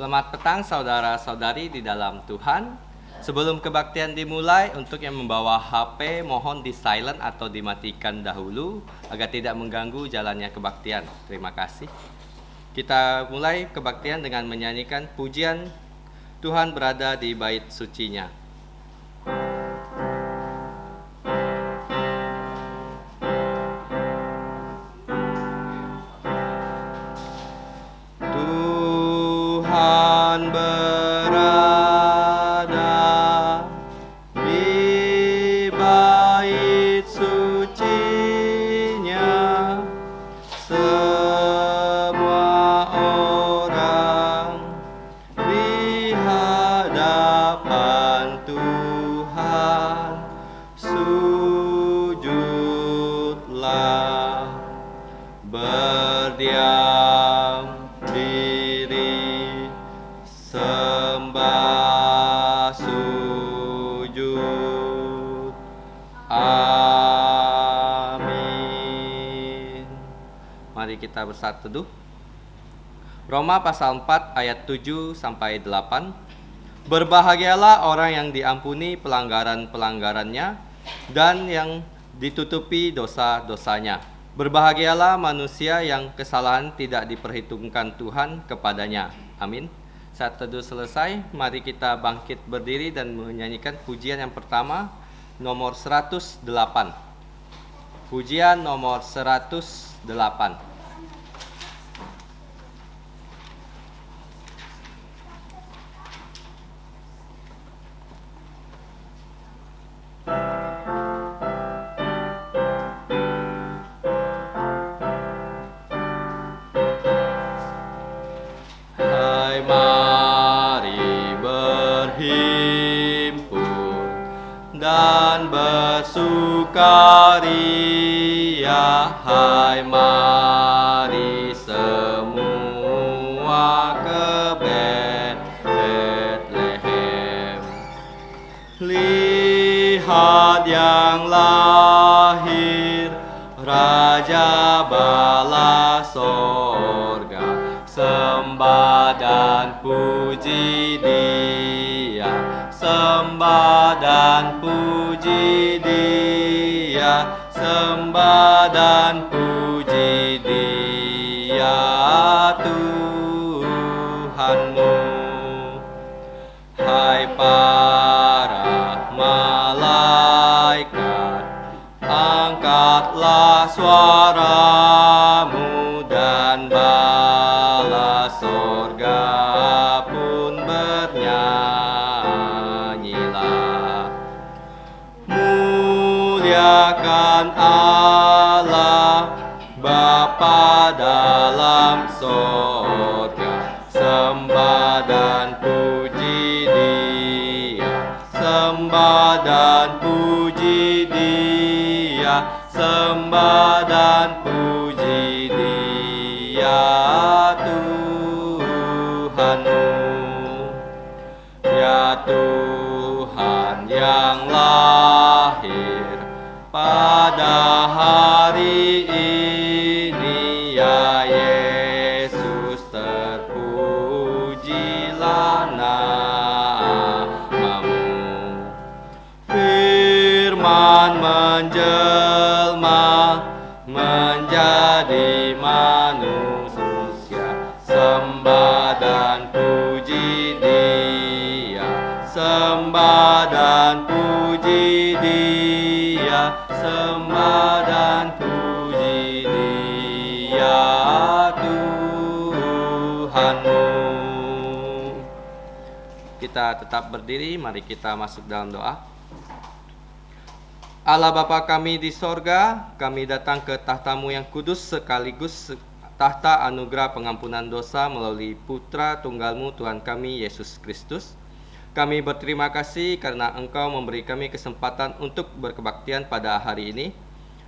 Selamat petang saudara-saudari di dalam Tuhan. Sebelum kebaktian dimulai, untuk yang membawa HP mohon di silent atau dimatikan dahulu agar tidak mengganggu jalannya kebaktian. Terima kasih. Kita mulai kebaktian dengan menyanyikan pujian Tuhan berada di bait sucinya. Tuhan berada di bait sucinya, semua orang di hadapan Tuhan sujudlah, berdiam diri, sembah sujud. Amin. Mari kita bersatu teduh. Roma pasal 4 ayat 7 sampai 8. Berbahagialah orang yang diampuni pelanggaran-pelanggarannya dan yang ditutupi dosa-dosanya. Berbahagialah manusia yang kesalahan tidak diperhitungkan Tuhan kepadanya. Amin. Saat teduh selesai, mari kita bangkit berdiri dan menyanyikan pujian yang pertama, nomor 108. Pujian nomor 108. Hai, mari berhimpun dan bersukaria. Hai, mari semua ke Betlehem. Lihat yang lahir, Raja bala sorga. Sembah dan puji Dia, sembah dan puji Dia, sembah dan puji Dia Tuhanmu. Hai para malaikat, angkatlah suaramu dan bala sorga pun bernyanyilah. Muliakan Allah Bapa dalam sorga, sembah dan puji Dia, sembah dan puji Dia, sembah dan puji Dia Tuhanmu. Ya Tuhan yang lahir pada hari ini, ya Yesus, terpujilah namamu. Firman menjelma menjadi manusia, sembah dan puji Dia, sembah dan puji Dia, sembah dan puji Dia Tuhanmu. Kita tetap berdiri, mari kita masuk dalam doa. Allah Bapa kami di sorga, kami datang ke tahta-Mu yang kudus sekaligus tahta anugerah pengampunan dosa melalui Putra Tunggal-Mu Tuhan kami Yesus Kristus. Kami berterima kasih karena Engkau memberi kami kesempatan untuk berkebaktian pada hari ini.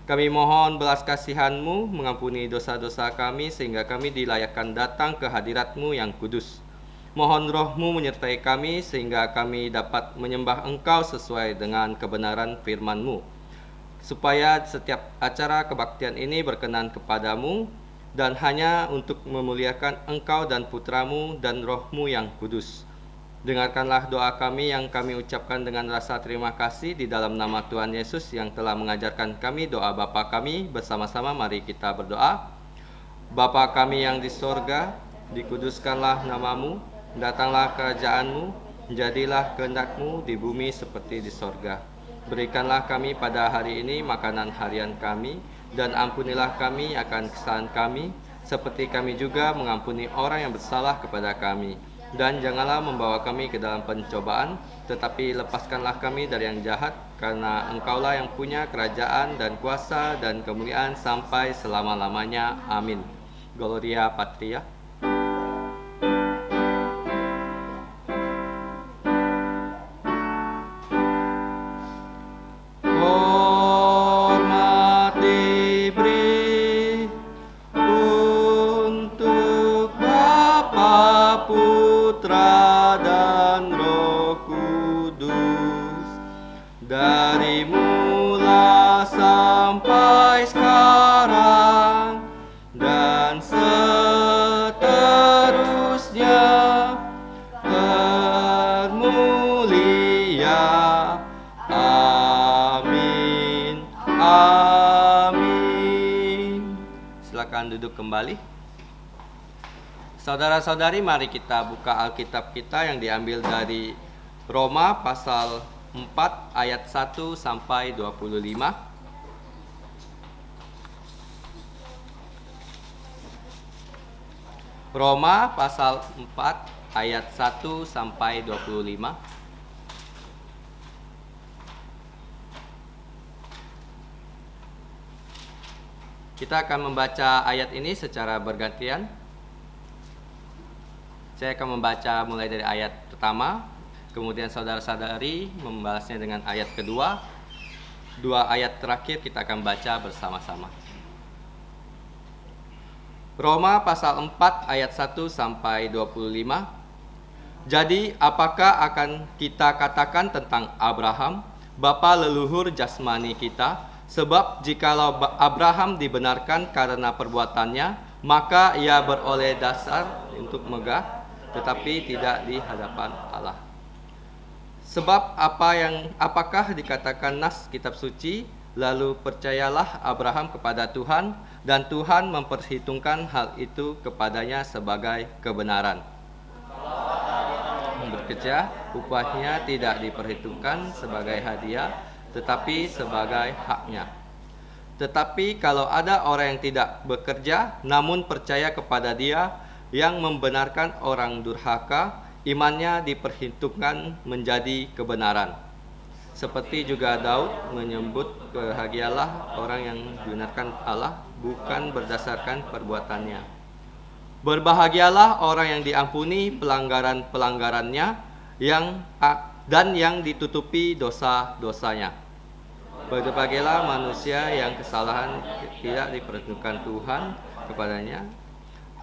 Kami mohon belas kasihan-Mu mengampuni dosa-dosa kami sehingga kami dilayakkan datang ke hadirat-Mu yang kudus. Mohon Roh-Mu menyertai kami sehingga kami dapat menyembah Engkau sesuai dengan kebenaran firman-Mu. Supaya setiap acara kebaktian ini berkenan kepadamu, dan hanya untuk memuliakan Engkau dan Putramu dan Roh-Mu yang kudus. Dengarkanlah doa kami yang kami ucapkan dengan rasa terima kasih di dalam nama Tuhan Yesus yang telah mengajarkan kami doa Bapa kami. Bersama-sama mari kita berdoa. Bapa kami yang di sorga, dikuduskanlah namamu, datanglah kerajaan-Mu, jadilah kehendak-Mu di bumi seperti di sorga. Berikanlah kami pada hari ini makanan harian kami, dan ampunilah kami akan kesalahan kami, seperti kami juga mengampuni orang yang bersalah kepada kami. Dan janganlah membawa kami ke dalam pencobaan, tetapi lepaskanlah kami dari yang jahat, karena Engkaulah yang punya kerajaan dan kuasa dan kemuliaan sampai selama-lamanya. Amin. Gloria Patria. Hormat diberi untuk Bapa, Putra, dan Roh Kudus, dari mula sampai sekarang dan seterusnya, termulia. Amin. Amin. Silakan duduk kembali. Saudara-saudari, mari kita buka Alkitab kita yang diambil dari Roma pasal 4 ayat 1 sampai 25. Roma pasal 4 ayat 1 sampai 25. Kita akan membaca ayat ini secara bergantian. Saya akan membaca mulai dari ayat pertama, kemudian saudara-saudari membalasnya dengan ayat kedua. Dua ayat terakhir kita akan baca bersama-sama. Roma pasal 4 ayat 1 sampai 25. Jadi apakah akan kita katakan tentang Abraham, bapa leluhur jasmani kita? Sebab jikalau Abraham dibenarkan karena perbuatannya, maka ia beroleh dasar untuk megah, tetapi tidak di hadapan Allah. Sebab apakah dikatakan nas kitab suci, lalu percayalah Abraham kepada Tuhan, dan Tuhan memperhitungkan hal itu kepadanya sebagai kebenaran. Bekerja, upahnya tidak diperhitungkan sebagai hadiah, tetapi sebagai haknya. Tetapi kalau ada orang yang tidak bekerja, namun percaya kepada Dia yang membenarkan orang durhaka, imannya diperhitungkan menjadi kebenaran. Seperti juga Daud menyebut, berbahagialah orang yang dibenarkan Allah, bukan berdasarkan perbuatannya. Berbahagialah orang yang diampuni pelanggaran-pelanggarannya dan yang ditutupi dosa-dosanya. Berbahagialah manusia yang kesalahan tidak diperhitungkan Tuhan kepadanya.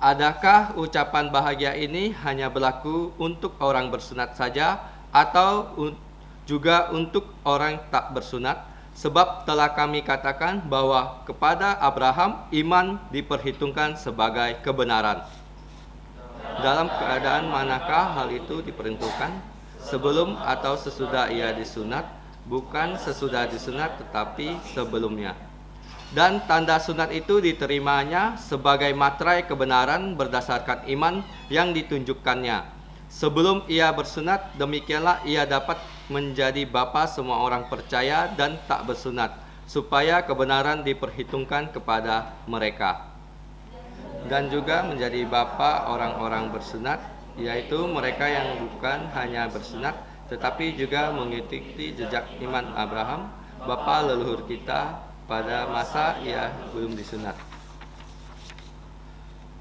Adakah ucapan bahagia ini hanya berlaku untuk orang bersunat saja, atau juga untuk orang tak bersunat? Sebab telah kami katakan bahwa kepada Abraham iman diperhitungkan sebagai kebenaran. Dalam keadaan manakah hal itu diperhitungkan? Sebelum atau sesudah ia disunat? Bukan sesudah disunat, tetapi sebelumnya. Dan tanda sunat itu diterimanya sebagai materai kebenaran berdasarkan iman yang ditunjukkannya. Sebelum ia bersunat, demikianlah ia dapat menjadi bapa semua orang percaya dan tak bersunat, supaya kebenaran diperhitungkan kepada mereka. Dan juga menjadi bapa orang-orang bersunat, yaitu mereka yang bukan hanya bersunat, tetapi juga mengikuti jejak iman Abraham, bapa leluhur kita, pada masa ia belum disunat.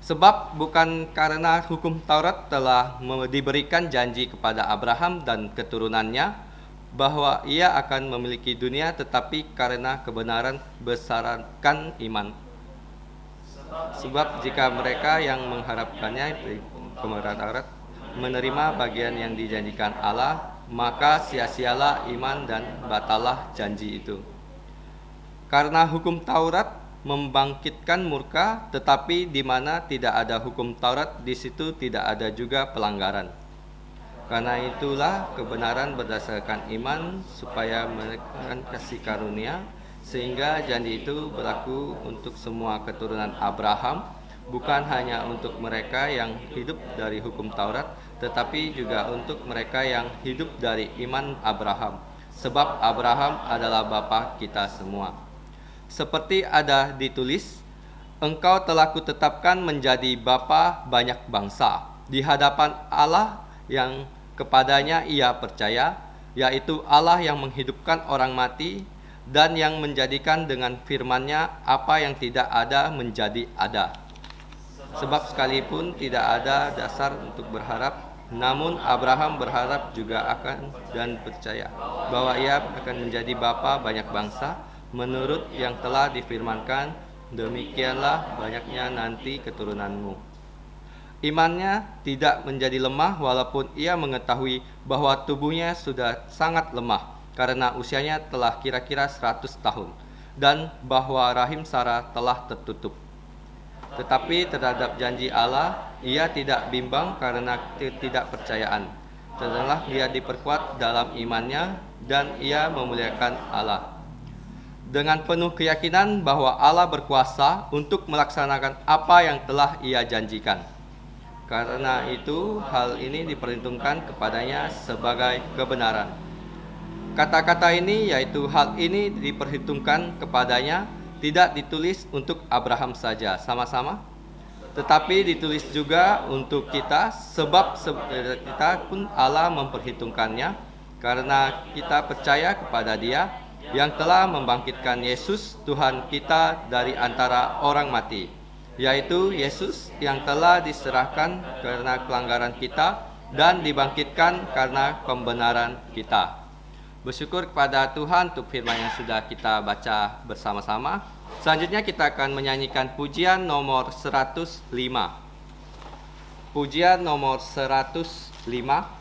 Sebab bukan karena hukum Taurat telah diberikan janji kepada Abraham dan keturunannya bahwa ia akan memiliki dunia, tetapi karena kebenaran berdasarkan iman. Sebab jika mereka yang mengharapkannya kebenaran Taurat menerima bagian yang dijanjikan Allah, maka sia-sialah iman dan batallah janji itu. Karena hukum Taurat membangkitkan murka, tetapi di mana tidak ada hukum Taurat, di situ tidak ada juga pelanggaran. Karena itulah kebenaran berdasarkan iman supaya mereka kasih karunia, sehingga janji itu berlaku untuk semua keturunan Abraham, bukan hanya untuk mereka yang hidup dari hukum Taurat, tetapi juga untuk mereka yang hidup dari iman Abraham. Sebab Abraham adalah bapa kita semua. Seperti ada ditulis, engkau telah kutetapkan menjadi bapa banyak bangsa di hadapan Allah yang kepadanya ia percaya, yaitu Allah yang menghidupkan orang mati dan yang menjadikan dengan firman-Nya apa yang tidak ada menjadi ada. Sebab sekalipun tidak ada dasar untuk berharap, namun Abraham berharap juga akan dan percaya bahwa ia akan menjadi bapa banyak bangsa menurut yang telah difirmankan, demikianlah banyaknya nanti keturunanmu. Imannya tidak menjadi lemah walaupun ia mengetahui bahwa tubuhnya sudah sangat lemah karena usianya telah kira-kira 100 tahun dan bahwa rahim Sarah telah tertutup. Tetapi terhadap janji Allah, ia tidak bimbang karena ketidakpercayaan. Setelah dia diperkuat dalam imannya dan ia memuliakan Allah. Dengan penuh keyakinan bahwa Allah berkuasa untuk melaksanakan apa yang telah ia janjikan. Karena itu, hal ini diperhitungkan kepadanya sebagai kebenaran. Kata-kata ini, yaitu hal ini diperhitungkan kepadanya, tidak ditulis untuk Abraham saja sama-sama, tetapi ditulis juga untuk kita, sebab kita pun Allah memperhitungkannya, karena kita percaya kepada Dia yang telah membangkitkan Yesus Tuhan kita dari antara orang mati, yaitu Yesus yang telah diserahkan karena pelanggaran kita dan dibangkitkan karena pembenaran kita. Bersyukur kepada Tuhan untuk firman yang sudah kita baca bersama-sama. Selanjutnya kita akan menyanyikan pujian nomor 105. Pujian nomor 105.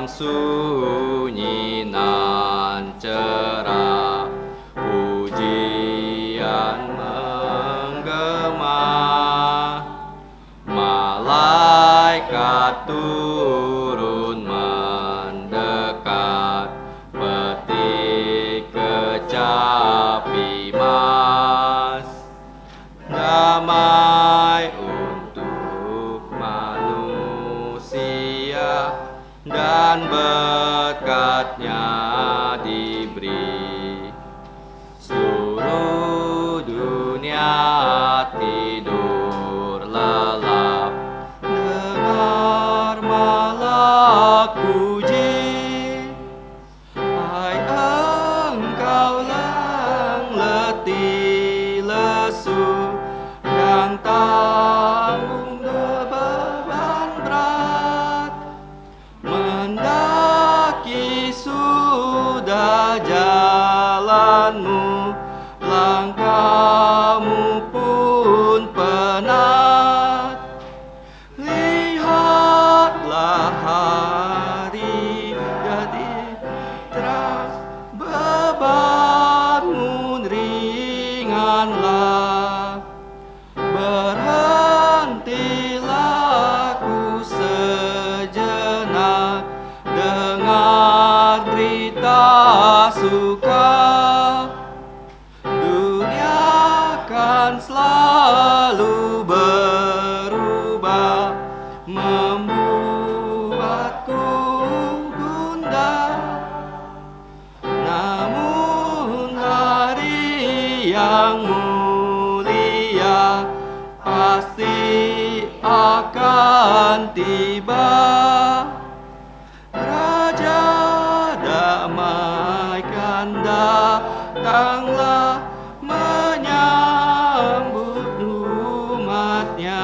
Sunyi nan cerah, pujian menggema, malaikat turun mendekat, peti kecapi mas, damai untuk manusia dan berkat-Nya diberi. Seluruh dunia tidur lelap, dengar malak puji. Hai engkau yang letih lesu, yang tanggung beban berat, mendaki sudah jalanmu, langkahmu pun penat. Lihatlah hari jadi terang, bebanmu ringanlah. Berhentilah ku sejenak, dengar berita suka. Dunia kan selalu berubah, membuatku gundah. Namun hari yang mulia pasti akan tiba. Raja damai kan datanglah menyambut umatnya.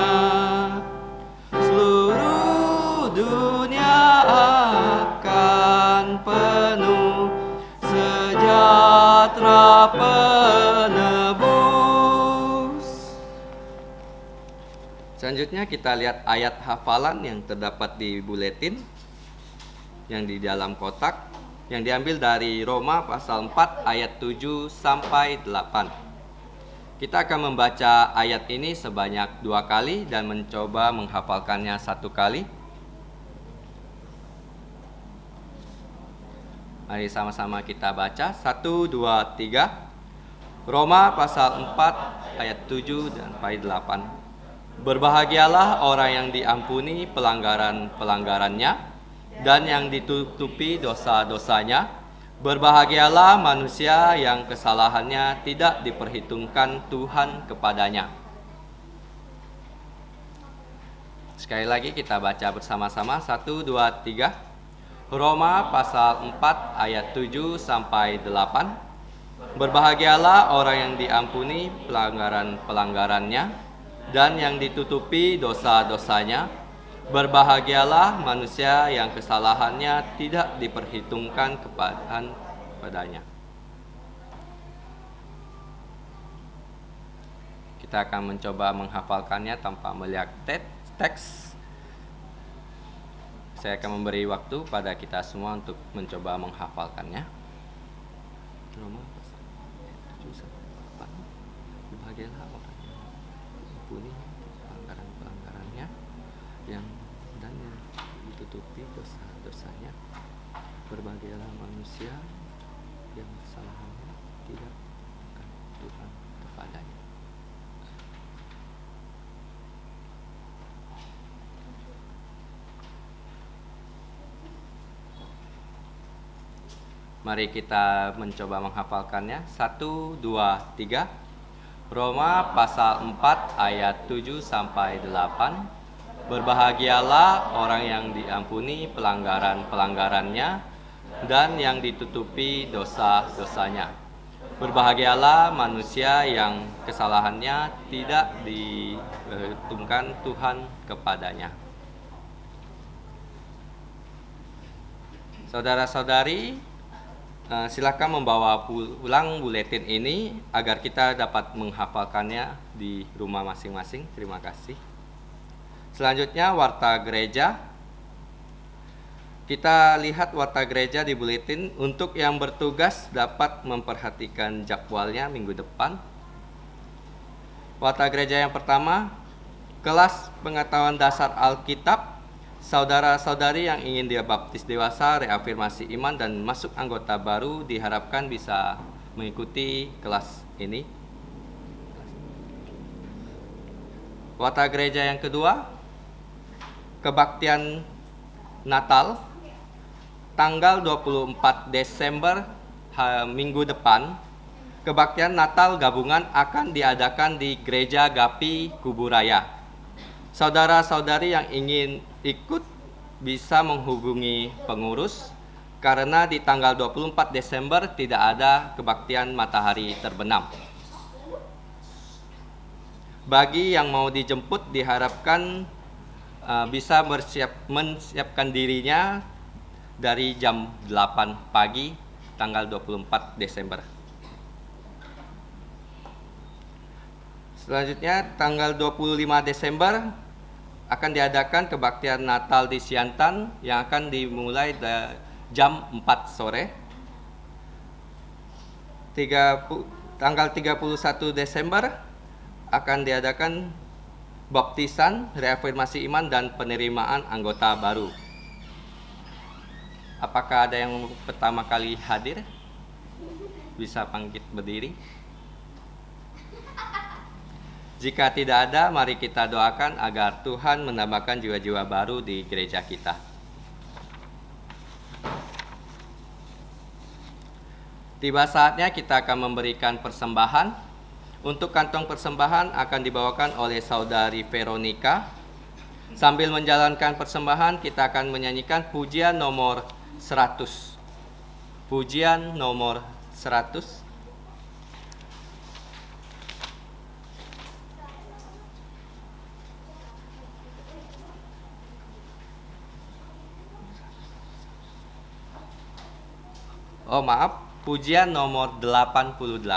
Selanjutnya kita lihat ayat hafalan yang terdapat di buletin yang di dalam kotak, yang diambil dari Roma pasal 4 ayat 7 sampai 8. Kita akan membaca ayat ini sebanyak 2 kali dan mencoba menghafalkannya 1 kali. Mari sama-sama kita baca. 1, 2, 3. Roma pasal 4 ayat 7 sampai 8. Berbahagialah orang yang diampuni pelanggaran-pelanggarannya dan yang ditutupi dosa-dosanya. Berbahagialah manusia yang kesalahannya tidak diperhitungkan Tuhan kepadanya. Sekali lagi kita baca bersama-sama. 1, 2, 3. Roma pasal 4 ayat 7 sampai 8. Berbahagialah orang yang diampuni pelanggaran-pelanggarannya dan yang ditutupi dosa-dosanya. Berbahagialah manusia yang kesalahannya tidak diperhitungkan kepadanya. Kita akan mencoba menghafalkannya tanpa melihat teks. Saya akan memberi waktu pada kita semua untuk mencoba menghafalkannya. Roma pasal 7 sampai 8. Berbahagialah orang yang diampuni pelanggaran-pelanggarannya dan yang ditutupi dosa-dosanya. Berbahagialah manusia yang kesalahannya tidak akan Tuhan kepadanya. Mari kita mencoba menghafalkannya. 1, 2, 3. Roma pasal 4 ayat 7 sampai 8. Berbahagialah orang yang diampuni pelanggaran-pelanggarannya dan yang ditutupi dosa-dosanya. Berbahagialah manusia yang kesalahannya tidak diperhitungkan Tuhan kepadanya. Saudara-saudari, silakan membawa pulang buletin ini agar kita dapat menghafalkannya di rumah masing-masing. Terima kasih. Selanjutnya warta gereja. Kita lihat warta gereja di buletin. Untuk yang bertugas dapat memperhatikan jadwalnya minggu depan. Warta gereja yang pertama, kelas pengetahuan dasar Alkitab. Saudara-saudari yang ingin dibaptis dewasa, reafirmasi iman, dan masuk anggota baru diharapkan bisa mengikuti kelas ini. Warta gereja yang kedua, kebaktian Natal, tanggal 24 Desember minggu depan. Kebaktian Natal gabungan akan diadakan di Gereja Gapi Kuburaya. Saudara-saudari yang ingin ikut bisa menghubungi pengurus karena di tanggal 24 Desember tidak ada kebaktian matahari terbenam. Bagi yang mau dijemput diharapkan bisa menyiapkan dirinya dari jam 8 pagi tanggal 24 Desember. Selanjutnya tanggal 25 Desember akan diadakan kebaktian Natal di Siantan yang akan dimulai jam 4 sore. Tanggal 31 Desember akan diadakan baptisan, reafirmasi iman, dan penerimaan anggota baru. Apakah ada yang pertama kali hadir? Bisa bangkit berdiri. Jika tidak ada, mari kita doakan agar Tuhan menambahkan jiwa-jiwa baru di gereja kita. Tiba saatnya kita akan memberikan persembahan. Untuk kantong persembahan akan dibawakan oleh saudari Veronica. Sambil menjalankan persembahan, kita akan menyanyikan pujian nomor 100. Pujian nomor 100. Oh maaf, pujian nomor 88.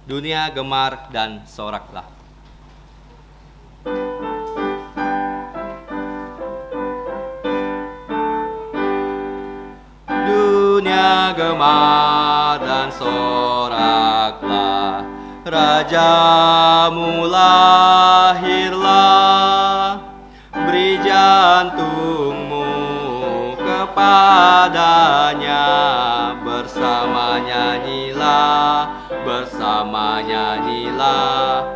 Dunia gemar dan soraklah. Dunia gemar dan soraklah, Rajamu lahirlah. Beri jantungmu kepadanya, bersama nyanyilah, bersama nyanyilah.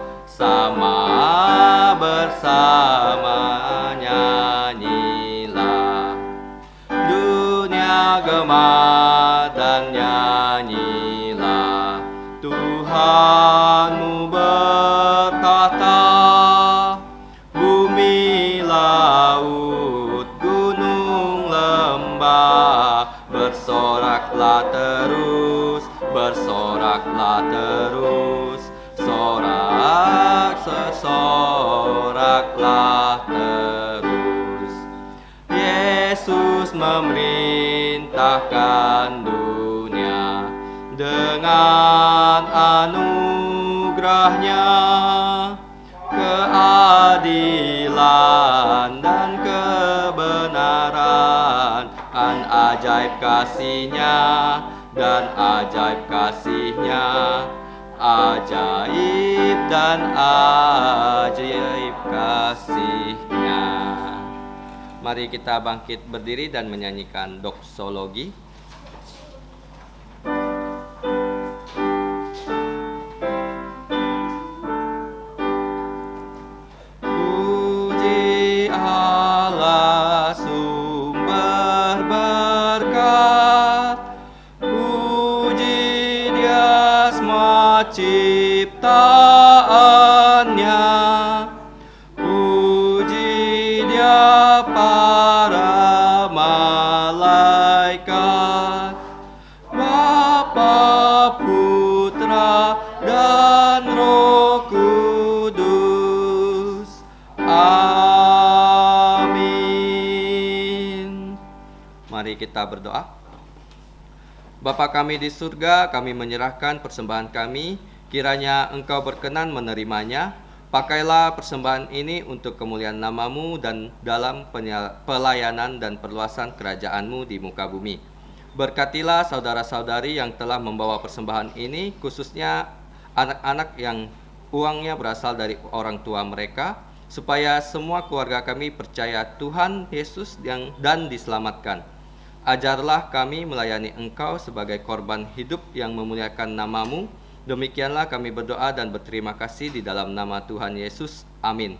Dunia gemar dan nyanyilah, Tuhanmu bertahta. Bumi, laut, gunung, lembah, bersoraklah terus, soraklah terus. Yesus memerintahkan dunia dengan anugerahnya, keadilan dan kebenaran, kan ajaib kasihnya, ajaib dan ajaib kasihnya. Mari kita bangkit berdiri dan menyanyikan doksologi. Puji Allah sumber berkat, puji Dia semua ciptaannya, puji Dia para malaikat, Bapa, Putra, dan Roh Kudus. Amin. Mari kita berdoa. Bapa kami di surga, kami menyerahkan persembahan kami, kiranya Engkau berkenan menerimanya. Pakailah persembahan ini untuk kemuliaan nama-Mu dan dalam pelayanan dan perluasan kerajaan-Mu di muka bumi. Berkatilah saudara-saudari yang telah membawa persembahan ini, khususnya anak-anak yang uangnya berasal dari orang tua mereka, supaya semua keluarga kami percaya Tuhan Yesus dan diselamatkan. Ajarlah kami melayani Engkau sebagai korban hidup yang memuliakan nama-Mu. Demikianlah kami berdoa dan berterima kasih di dalam nama Tuhan Yesus. Amin.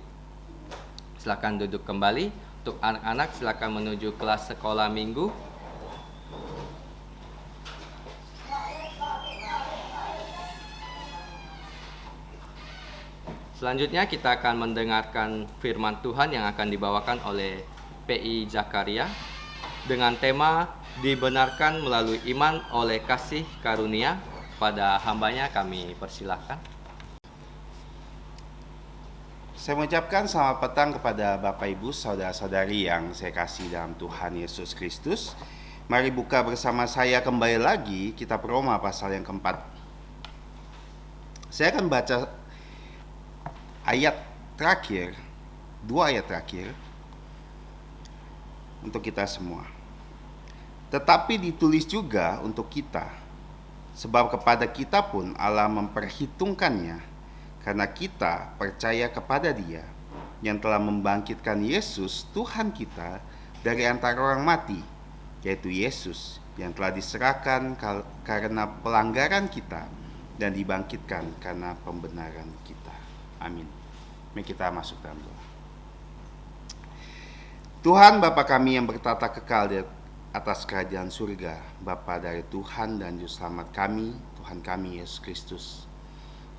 Silakan duduk kembali. Untuk anak-anak silakan menuju kelas sekolah minggu. Selanjutnya kita akan mendengarkan firman Tuhan yang akan dibawakan oleh PI Zakaria dengan tema dibenarkan melalui iman oleh kasih karunia. Pada hambanya kami persilahkan. Saya mengucapkan selamat petang kepada Bapak Ibu, saudara-saudari yang saya kasih dalam Tuhan Yesus Kristus. Mari buka bersama saya kembali lagi kitab Roma pasal yang keempat. Saya akan baca ayat terakhir, 2 ayat terakhir untuk kita semua. Tetapi ditulis juga untuk kita, sebab kepada kita pun Allah memperhitungkannya, karena kita percaya kepada Dia yang telah membangkitkan Yesus Tuhan kita dari antara orang mati, yaitu Yesus yang telah diserahkan karena pelanggaran kita dan dibangkitkan karena pembenaran kita. Amin. Mari kita masuk dalam doa. Tuhan Bapa kami yang bertata kekal di atas kerajaan surga, Bapa dari Tuhan dan Juru Selamat kami, Tuhan kami Yesus Kristus.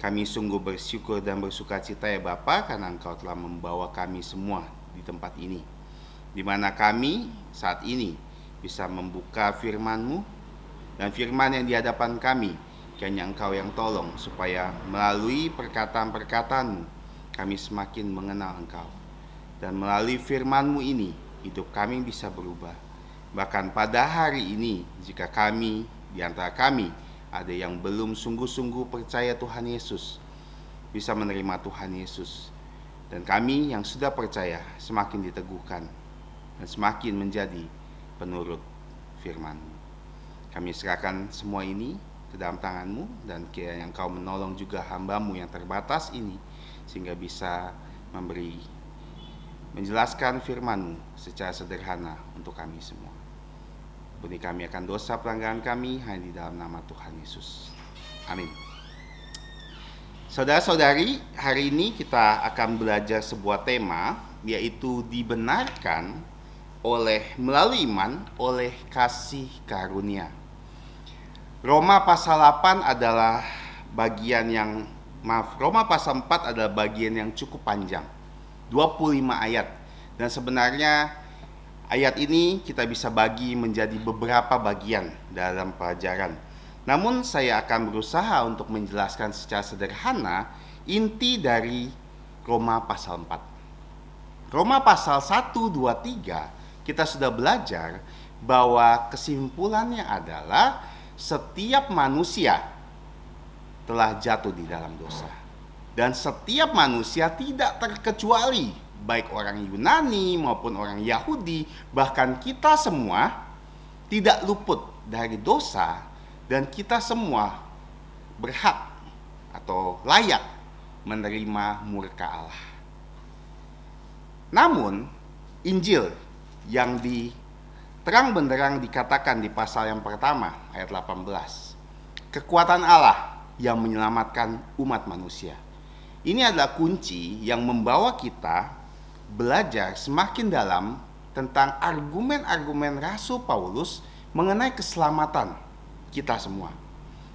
Kami sungguh bersyukur dan bersuka cita ya Bapa, karena Engkau telah membawa kami semua di tempat ini, di mana kami saat ini bisa membuka firman-Mu, dan firman yang di hadapan kami, kiranya Engkau yang tolong supaya melalui perkataan-perkataan-Mu kami semakin mengenal Engkau, dan melalui firman-Mu ini hidup kami bisa berubah. Bahkan pada hari ini, jika kami di antara kami ada yang belum sungguh-sungguh percaya Tuhan Yesus, bisa menerima Tuhan Yesus. Dan kami yang sudah percaya semakin diteguhkan dan semakin menjadi penurut firman-Mu. Kami serahkan semua ini ke dalam tangan-Mu, dan kiranya Engkau menolong juga hamba-Mu yang terbatas ini, sehingga bisa menjelaskan firman-Mu secara sederhana untuk kami semua. Ampuni kami akan dosa pelanggaran kami, hanya di dalam nama Tuhan Yesus. Amin. Saudara-saudari, hari ini kita akan belajar sebuah tema, yaitu dibenarkan melalui iman oleh kasih karunia. Roma pasal 8 adalah Roma pasal 4 adalah bagian yang cukup panjang, 25 ayat. Dan sebenarnya ayat ini kita bisa bagi menjadi beberapa bagian dalam pelajaran. Namun saya akan berusaha untuk menjelaskan secara sederhana inti dari Roma pasal 4. Roma pasal 1, 2, 3 kita sudah belajar bahwa kesimpulannya adalah setiap manusia telah jatuh di dalam dosa. Dan setiap manusia tidak terkecuali, baik orang Yunani maupun orang Yahudi, bahkan kita semua tidak luput dari dosa. Dan kita semua berhak atau layak menerima murka Allah. Namun, Injil yang terang benderang dikatakan di pasal yang pertama, ayat 18. Kekuatan Allah yang menyelamatkan umat manusia. Ini adalah kunci yang membawa kita belajar semakin dalam tentang argumen-argumen Rasul Paulus mengenai keselamatan kita semua.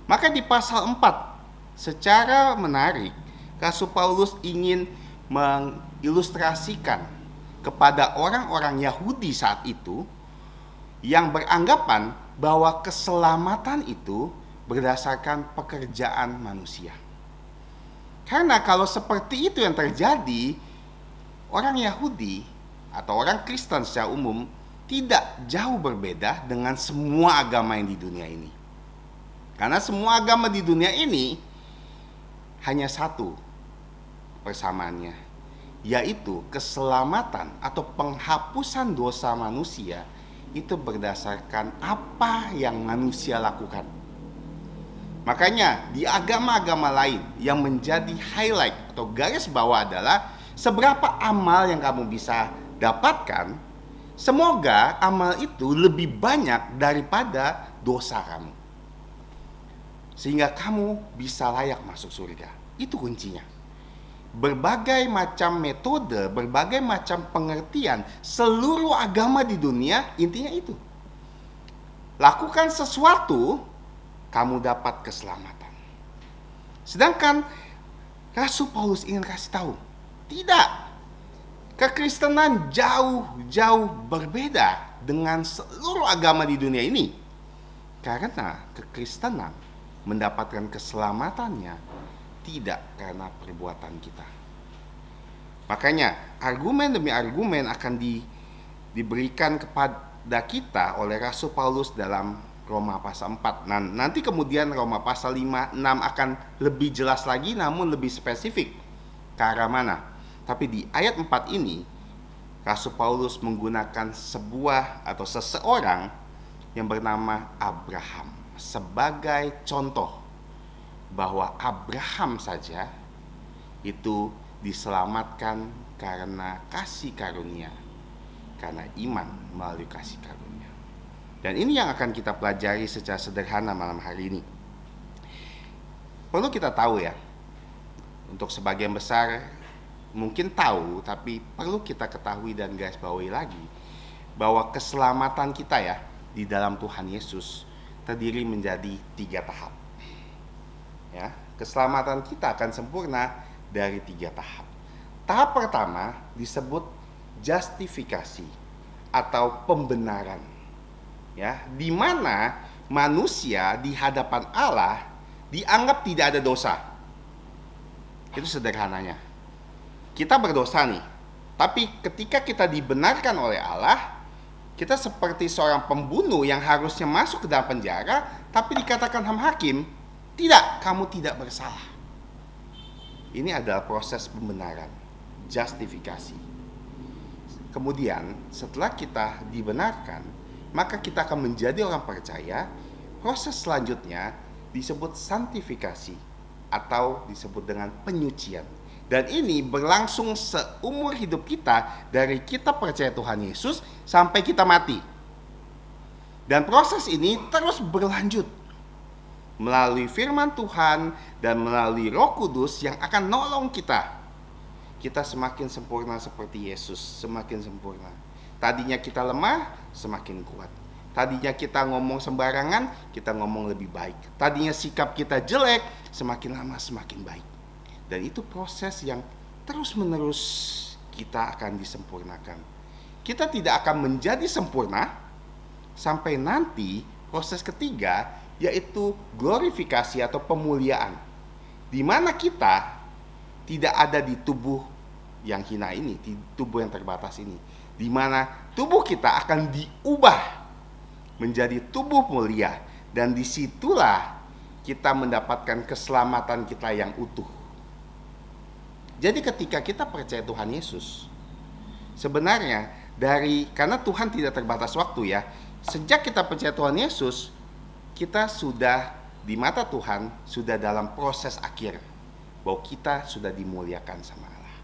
Maka di pasal 4 secara menarik Rasul Paulus ingin mengilustrasikan kepada orang-orang Yahudi saat itu yang beranggapan bahwa keselamatan itu berdasarkan pekerjaan manusia. Karena kalau seperti itu yang terjadi, orang Yahudi atau orang Kristen secara umum tidak jauh berbeda dengan semua agama yang di dunia ini. Karena semua agama di dunia ini hanya satu persamaannya, yaitu keselamatan atau penghapusan dosa manusia itu berdasarkan apa yang manusia lakukan. Makanya di agama-agama lain yang menjadi highlight atau garis bawah adalah seberapa amal yang kamu bisa dapatkan, semoga amal itu lebih banyak daripada dosa kamu, sehingga kamu bisa layak masuk surga. Itu kuncinya. Berbagai macam metode, berbagai macam pengertian, seluruh agama di dunia intinya itu. Lakukan sesuatu, kamu dapat keselamatan. Sedangkan Rasul Paulus ingin kasih tahu, tidak. Kekristenan jauh berbeda dengan seluruh agama di dunia ini. Karena kekristenan mendapatkan keselamatannya tidak karena perbuatan kita. Makanya argumen demi argumen akan diberikan kepada kita oleh Rasul Paulus dalam Roma pasal 4. Nah, nanti kemudian Roma pasal 5, 6 akan lebih jelas lagi, namun lebih spesifik ke arah mana. Tapi di ayat 4 ini Rasul Paulus menggunakan seseorang yang bernama Abraham sebagai contoh bahwa Abraham saja itu diselamatkan karena kasih karunia, karena iman melalui kasih karunia. Dan ini yang akan kita pelajari secara sederhana malam hari ini. Perlu kita tahu ya, untuk sebagian besar mungkin tahu, tapi perlu kita ketahui dan garis bawahi lagi bahwa keselamatan kita ya di dalam Tuhan Yesus terdiri menjadi 3 tahap. Ya, keselamatan kita akan sempurna dari 3 tahap. Tahap pertama disebut justifikasi atau pembenaran. Ya, di mana manusia di hadapan Allah dianggap tidak ada dosa. Itu sederhananya. Kita berdosa nih, tapi ketika kita dibenarkan oleh Allah, Kita seperti seorang pembunuh yang harusnya masuk ke dalam penjara, tapi dikatakan hakim, tidak, kamu tidak bersalah. Ini adalah proses pembenaran, justifikasi. Kemudian setelah kita dibenarkan, maka kita akan menjadi orang percaya. Proses selanjutnya disebut santifikasi atau disebut dengan penyucian. Dan ini berlangsung seumur hidup kita, dari kita percaya Tuhan Yesus sampai kita mati. Dan proses ini terus berlanjut melalui firman Tuhan dan melalui Roh Kudus yang akan nolong kita. Kita semakin sempurna seperti Yesus, semakin sempurna. Tadinya kita lemah, semakin kuat. Tadinya kita ngomong sembarangan, kita ngomong lebih baik. Tadinya sikap kita jelek, semakin lama semakin baik. Dan itu proses yang terus-menerus kita akan disempurnakan. Kita tidak akan menjadi sempurna sampai nanti proses ketiga, yaitu glorifikasi atau pemuliaan. Di mana kita tidak ada di tubuh yang hina ini, di tubuh yang terbatas ini. Di mana tubuh kita akan diubah menjadi tubuh mulia. Dan disitulah kita mendapatkan keselamatan kita yang utuh. Jadi ketika kita percaya Tuhan Yesus, sebenarnya karena Tuhan tidak terbatas waktu ya, sejak kita percaya Tuhan Yesus, kita sudah di mata Tuhan sudah dalam proses akhir, bahwa kita sudah dimuliakan sama Allah.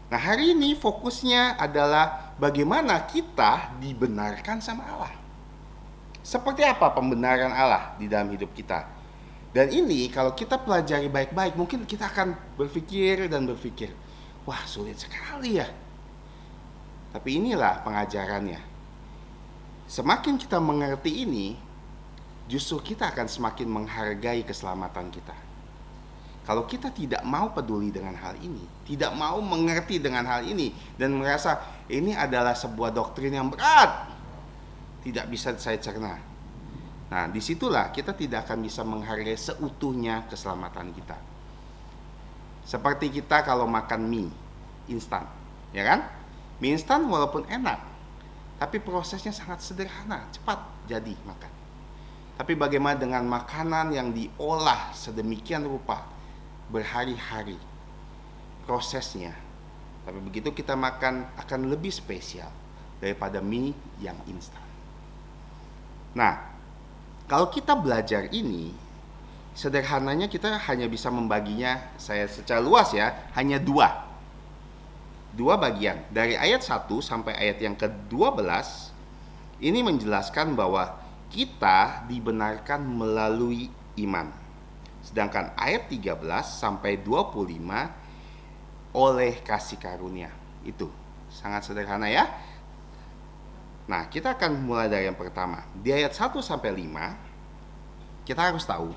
Nah, hari ini fokusnya adalah bagaimana kita dibenarkan sama Allah. Seperti apa pembenaran Allah di dalam hidup kita? Dan ini kalau kita pelajari baik-baik, mungkin kita akan berpikir, wah sulit sekali ya. Tapi inilah pengajarannya. Semakin kita mengerti ini, justru kita akan semakin menghargai keselamatan kita. Kalau kita tidak mau peduli dengan hal ini, tidak mau mengerti dengan hal ini, dan merasa ini adalah sebuah doktrin yang berat, tidak bisa saya cerna. Nah, disitulah kita tidak akan bisa menghargai seutuhnya keselamatan kita. Seperti kita kalau makan mie instan, ya kan? Mie instan walaupun enak, tapi prosesnya sangat sederhana, cepat jadi makan. Tapi bagaimana dengan makanan yang diolah sedemikian rupa, berhari-hari prosesnya. Tapi begitu kita makan akan lebih spesial daripada mie yang instan. Nah, kalau kita belajar ini, sederhananya kita hanya bisa membaginya, saya secara luas ya, hanya dua bagian. Dari ayat 1 sampai ayat yang ke-12, ini menjelaskan bahwa kita dibenarkan melalui iman. Sedangkan ayat 13 sampai 25 oleh kasih karunia. Itu sangat sederhana ya. Nah, kita akan mulai dari yang pertama. Di ayat 1 sampai 5, kita harus tahu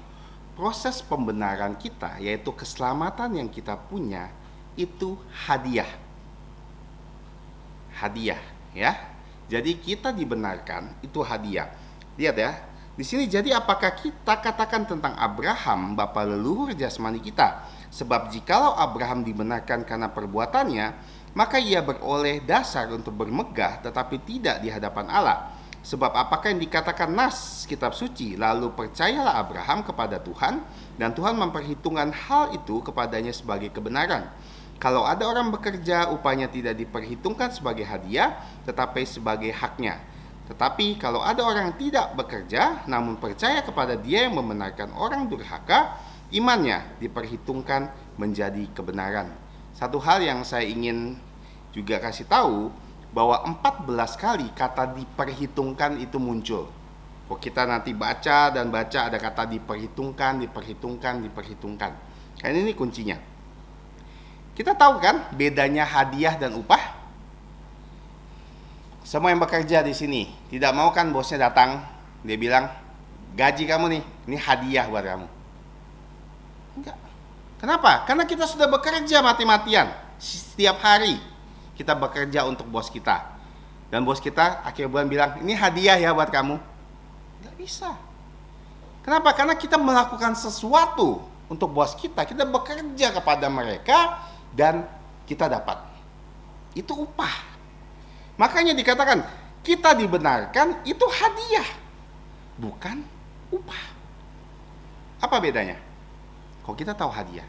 proses pembenaran kita, yaitu keselamatan yang kita punya, itu hadiah. Hadiah, ya. Jadi kita dibenarkan, itu hadiah. Lihat ya, di sini jadi apakah kita katakan tentang Abraham, bapa leluhur jasmani kita? Sebab jikalau Abraham dibenarkan karena perbuatannya, maka ia beroleh dasar untuk bermegah, tetapi tidak di hadapan Allah. Sebab apakah yang dikatakan nas kitab suci, lalu percayalah Abraham kepada Tuhan, dan Tuhan memperhitungkan hal itu kepadanya sebagai kebenaran. Kalau ada orang bekerja, upahnya tidak diperhitungkan sebagai hadiah, tetapi sebagai haknya. Tetapi kalau ada orang yang tidak bekerja, namun percaya kepada Dia yang membenarkan orang durhaka, imannya diperhitungkan menjadi kebenaran. Satu hal yang saya ingin juga kasih tahu, bahwa 14 kali kata diperhitungkan itu muncul. Kalau kita nanti baca ada kata diperhitungkan. Kan ini kuncinya. Kita tahu kan bedanya hadiah dan upah? Semua yang bekerja di sini tidak mau kan bosnya datang, dia bilang, gaji kamu nih, ini hadiah buat kamu. Enggak. Kenapa? Karena kita sudah bekerja mati-matian. Setiap hari kita bekerja untuk bos kita. Dan bos kita akhir bulan bilang, ini hadiah ya buat kamu. Enggak bisa. Kenapa? Karena kita melakukan sesuatu untuk bos kita. Kita bekerja kepada mereka dan kita dapat. Itu upah. Makanya dikatakan, kita dibenarkan itu hadiah, bukan upah. Apa bedanya? Kalau kita tahu hadiah,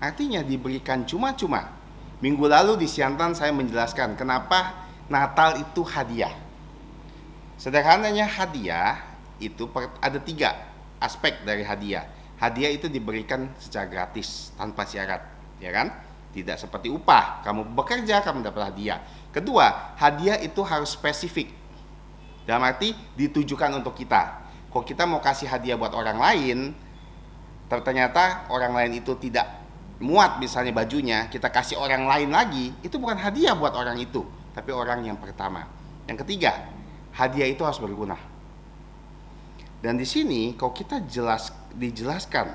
artinya diberikan cuma-cuma. Minggu lalu di Siantan saya menjelaskan kenapa Natal itu hadiah. Sederhananya hadiah itu ada 3 aspek dari hadiah. Hadiah itu diberikan secara gratis, tanpa syarat, ya kan? Tidak seperti upah, kamu bekerja, kamu dapat hadiah. Kedua, hadiah itu harus spesifik. Dalam arti ditujukan untuk kita. Kalau kita mau kasih hadiah buat orang lain, ternyata orang lain itu tidak muat misalnya bajunya, kita kasih orang lain lagi, itu bukan hadiah buat orang itu, tapi orang yang pertama. Yang ketiga, hadiah itu harus berguna. Dan di sini kalau kita dijelaskan,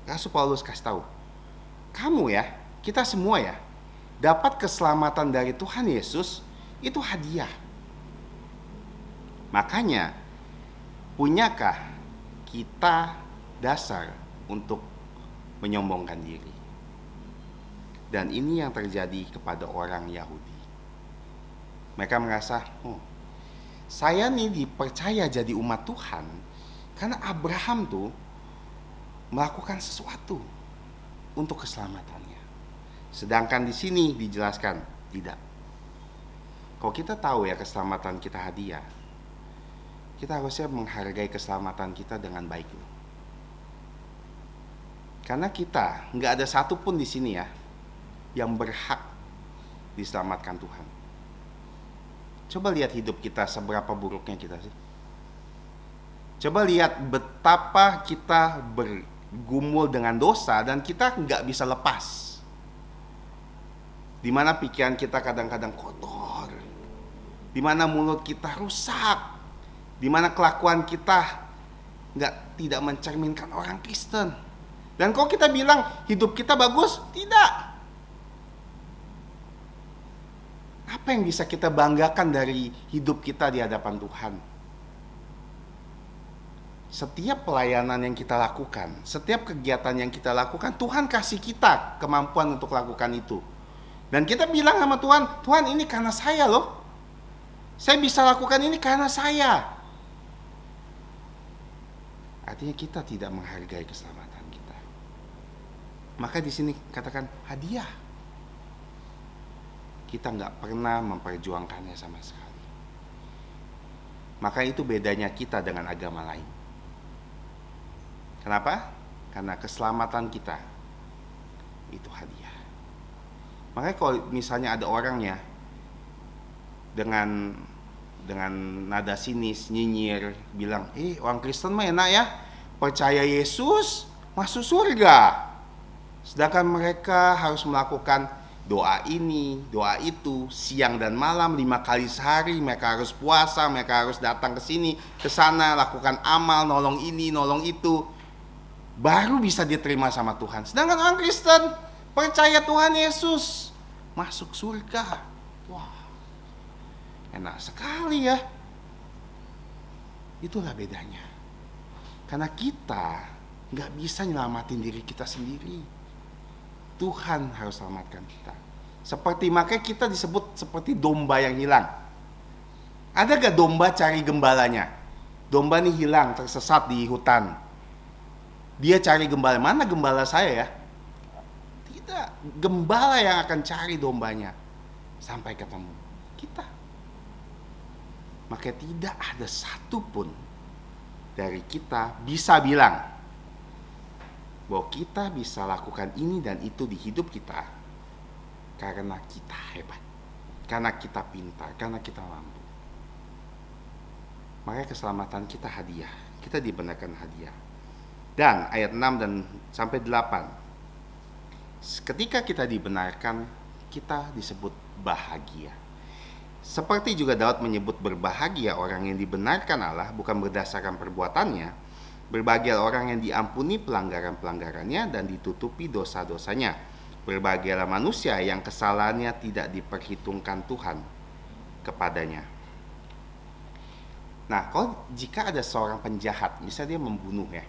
Rasul Paulus kasih tahu, kamu ya, kita semua ya, dapat keselamatan dari Tuhan Yesus itu hadiah. Makanya, punyakah kita dasar untuk menyombongkan diri? Dan ini yang terjadi kepada orang Yahudi. Mereka merasa, saya nih dipercaya jadi umat Tuhan karena Abraham tuh melakukan sesuatu untuk keselamatannya. Sedangkan di sini dijelaskan tidak. Kalau kita tahu ya keselamatan kita hadiah, kita harusnya menghargai keselamatan kita dengan baik. Karena kita nggak ada satupun di sini ya yang berhak diselamatkan Tuhan. Coba lihat hidup kita, seberapa buruknya kita sih. Coba lihat betapa kita bergumul dengan dosa dan kita nggak bisa lepas. Dimana pikiran kita kadang-kadang kotor, dimana mulut kita rusak, dimana kelakuan kita tidak mencerminkan orang Kristen. Dan kalau kita bilang hidup kita bagus, tidak. Apa yang bisa kita banggakan dari hidup kita di hadapan Tuhan? Setiap pelayanan yang kita lakukan, setiap kegiatan yang kita lakukan, Tuhan kasih kita kemampuan untuk lakukan itu. Dan kita bilang sama Tuhan, Tuhan ini karena saya loh. Saya bisa lakukan ini karena saya. Artinya kita tidak menghargai keselamatan kita. Maka di sini katakan hadiah. Kita nggak pernah memperjuangkannya sama sekali. Maka itu bedanya kita dengan agama lain. Kenapa? Karena keselamatan kita itu hadiah. Makanya kalau misalnya ada orangnya dengan nada sinis, nyinyir, bilang, orang Kristen mah enak ya, percaya Yesus masuk surga. Sedangkan mereka harus melakukan doa ini, doa itu, siang dan malam 5 kali sehari. Mereka harus puasa, mereka harus datang ke sini, ke sana, lakukan amal, nolong ini, nolong itu. Baru bisa diterima sama Tuhan. Sedangkan orang Kristen percaya Tuhan Yesus masuk surga. Wah, enak sekali ya. Itulah bedanya. Karena kita gak bisa nyelamatin diri kita sendiri. Tuhan harus selamatkan kita. Makanya kita disebut seperti domba yang hilang. Ada gak domba cari gembalanya? Domba nih hilang, tersesat di hutan. Dia cari gembala, mana gembala saya ya? Tidak, gembala yang akan cari dombanya sampai ketemu kita. Maka tidak ada satupun dari kita bisa bilang bahwa kita bisa lakukan ini dan itu di hidup kita karena kita hebat, karena kita pintar, karena kita mampu. Maka keselamatan kita hadiah, kita dibenarkan hadiah. Dan ayat 6 dan sampai 8, ketika kita dibenarkan, kita disebut bahagia. Seperti juga Daud menyebut berbahagia orang yang dibenarkan Allah bukan berdasarkan perbuatannya. Berbahagia orang yang diampuni pelanggaran-pelanggarannya dan ditutupi dosa-dosanya. Berbahagialah manusia yang kesalahannya tidak diperhitungkan Tuhan kepadanya. Nah, kalau jika ada seorang penjahat, misalnya dia membunuh ya.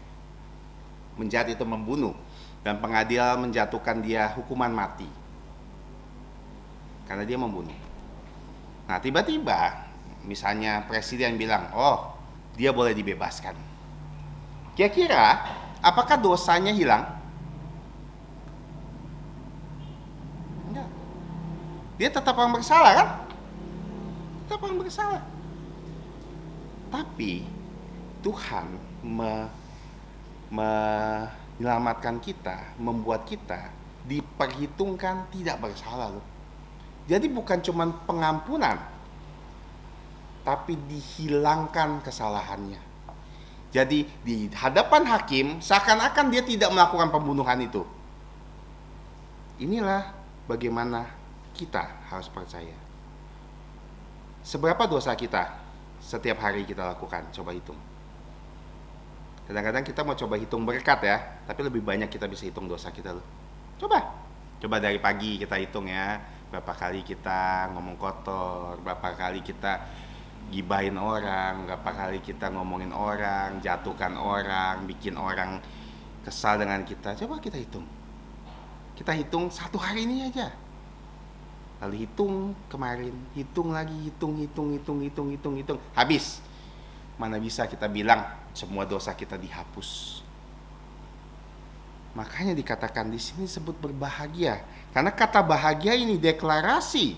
Menjahat itu membunuh, dan pengadilan menjatuhkan dia hukuman mati karena dia membunuh. Nah, tiba-tiba misalnya presiden bilang, oh dia boleh dibebaskan. Kira-kira apakah dosanya hilang? Enggak. Dia tetap orang bersalah kan? Tetap orang bersalah. Tapi Tuhan menyelamatkan kita, membuat kita diperhitungkan tidak bersalah loh. Jadi bukan cuma pengampunan, tapi dihilangkan kesalahannya. Jadi di hadapan hakim seakan-akan dia tidak melakukan pembunuhan itu. Inilah bagaimana kita harus percaya. Seberapa dosa kita setiap hari kita lakukan? Coba hitung. Kadang-kadang kita mau coba hitung berkat ya, tapi lebih banyak kita bisa hitung dosa kita loh. Coba dari pagi kita hitung ya, berapa kali kita ngomong kotor, berapa kali kita gibahin orang, berapa kali kita ngomongin orang, jatuhkan orang, bikin orang kesal dengan kita. Coba kita hitung. Kita hitung satu hari ini aja. Lalu hitung kemarin, hitung lagi, hitung. Habis. Mana bisa kita bilang semua dosa kita dihapus. Makanya dikatakan di sini sebut berbahagia. Karena kata bahagia ini deklarasi.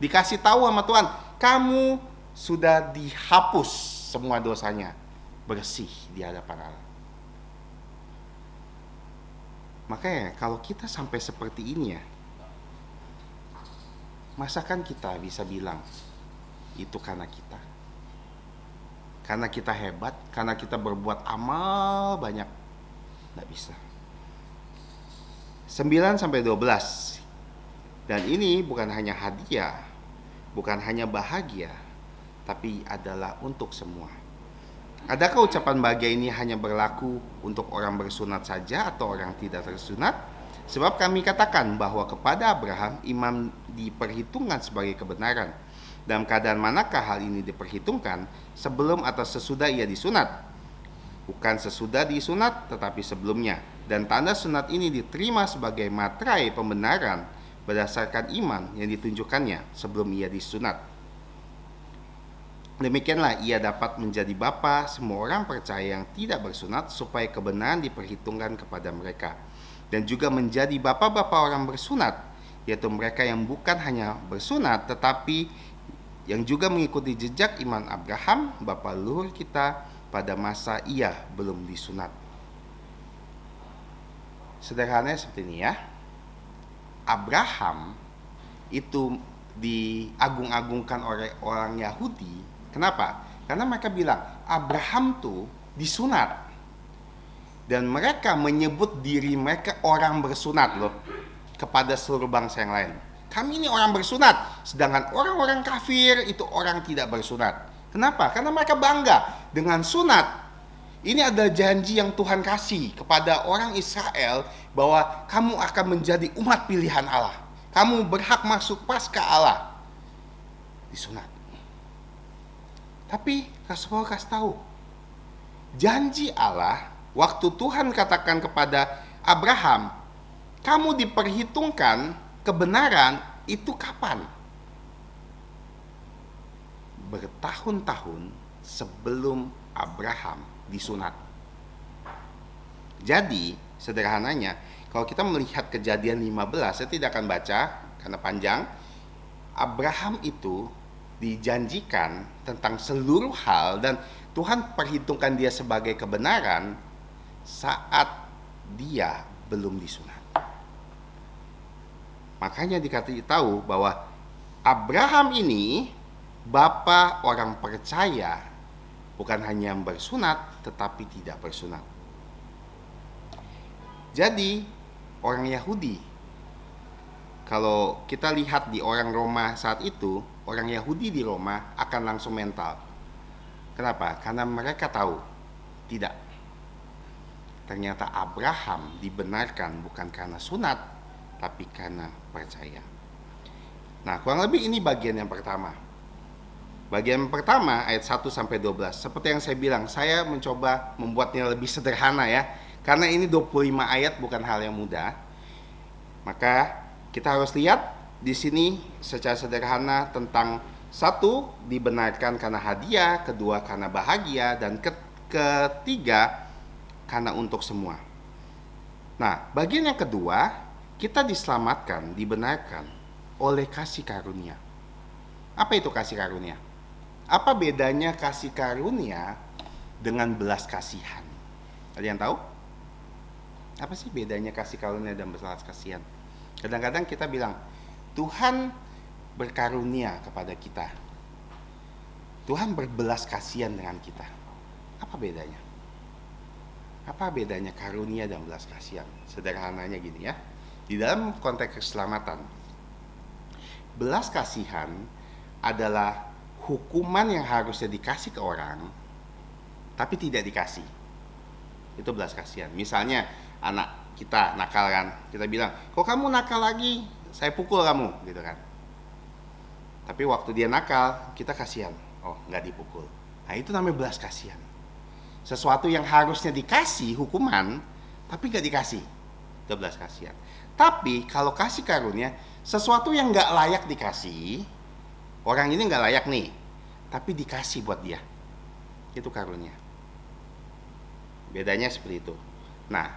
Dikasih tahu sama Tuhan, kamu sudah dihapus semua dosanya. Bersih di hadapan Allah. Makanya kalau kita sampai seperti ini ya, masakan kita bisa bilang itu karena kita? Karena kita hebat, karena kita berbuat amal banyak? Nggak bisa. 9-12. Dan ini bukan hanya hadiah, bukan hanya bahagia, tapi adalah untuk semua. Adakah ucapan bahagia ini hanya berlaku untuk orang bersunat saja atau orang tidak tersunat? Sebab kami katakan bahwa kepada Abraham iman diperhitungkan sebagai kebenaran. Dalam keadaan manakah hal ini diperhitungkan? Sebelum atau sesudah ia disunat? Bukan sesudah disunat, tetapi sebelumnya. Dan tanda sunat ini diterima sebagai materai pembenaran berdasarkan iman yang ditunjukkannya sebelum ia disunat. Demikianlah ia dapat menjadi bapa semua orang percaya yang tidak bersunat, supaya kebenaran diperhitungkan kepada mereka. Dan juga menjadi bapa-bapa orang bersunat, yaitu mereka yang bukan hanya bersunat, tetapi yang juga mengikuti jejak iman Abraham, bapa leluhur kita, pada masa ia belum disunat. Sederhananya seperti ini ya. Abraham itu diagung-agungkan oleh orang Yahudi. Kenapa? Karena mereka bilang Abraham tuh disunat. Dan mereka menyebut diri mereka orang bersunat loh, kepada seluruh bangsa yang lain. Kami ini orang bersunat, sedangkan orang-orang kafir itu orang tidak bersunat. Kenapa? Karena mereka bangga dengan sunat. Ini adalah janji yang Tuhan kasih kepada orang Israel, bahwa kamu akan menjadi umat pilihan Allah. Kamu berhak masuk Paskah Allah. Disunat. Tapi Rasul kasih tahu, janji Allah waktu Tuhan katakan kepada Abraham, kamu diperhitungkan kebenaran itu kapan? Bertahun-tahun sebelum Abraham disunat. Jadi sederhananya, kalau kita melihat Kejadian 15, saya tidak akan baca karena panjang. Abraham itu dijanjikan tentang seluruh hal dan Tuhan perhitungkan dia sebagai kebenaran saat dia belum disunat. Makanya dikatakan tahu bahwa Abraham ini bapa orang percaya, bukan hanya yang bersunat tetapi tidak bersunat. Jadi orang Yahudi, kalau kita lihat di orang Roma saat itu, orang Yahudi di Roma akan langsung mental. Kenapa? Karena mereka tahu tidak, ternyata Abraham dibenarkan bukan karena sunat, tapi karena percaya. Nah, kurang lebih ini bagian yang pertama. Bagian pertama ayat 1-12. Seperti yang saya bilang, saya mencoba membuatnya lebih sederhana ya. Karena ini 25 ayat bukan hal yang mudah. Maka kita harus lihat di sini secara sederhana tentang Satu, dibenarkan karena hadiah, kedua karena bahagia, dan ketiga karena untuk semua. Nah, bagian yang kedua, kita diselamatkan, dibenarkan oleh kasih karunia. Apa itu kasih karunia? Apa bedanya kasih karunia dengan belas kasihan? Ada yang tahu? Apa sih bedanya kasih karunia dan belas kasihan? Kadang-kadang kita bilang, Tuhan berkarunia kepada kita. Tuhan berbelas kasihan dengan kita. Apa bedanya? Apa bedanya karunia dan belas kasihan? Sederhananya gini ya. Di dalam konteks keselamatan, belas kasihan adalah hukuman yang harusnya dikasih ke orang, tapi tidak dikasih. Itu belas kasihan. Misalnya anak kita nakal kan, kita bilang, kok kamu nakal lagi? Saya pukul kamu, gitu kan. Tapi waktu dia nakal, kita kasihan. Oh, nggak dipukul. Nah, itu namanya belas kasihan. Sesuatu yang harusnya dikasih hukuman, tapi nggak dikasih. Itu belas kasihan. Tapi kalau kasih karunia, sesuatu yang nggak layak dikasih, orang ini nggak layak nih, tapi dikasih buat dia. Itu karunia. Bedanya seperti itu. Nah,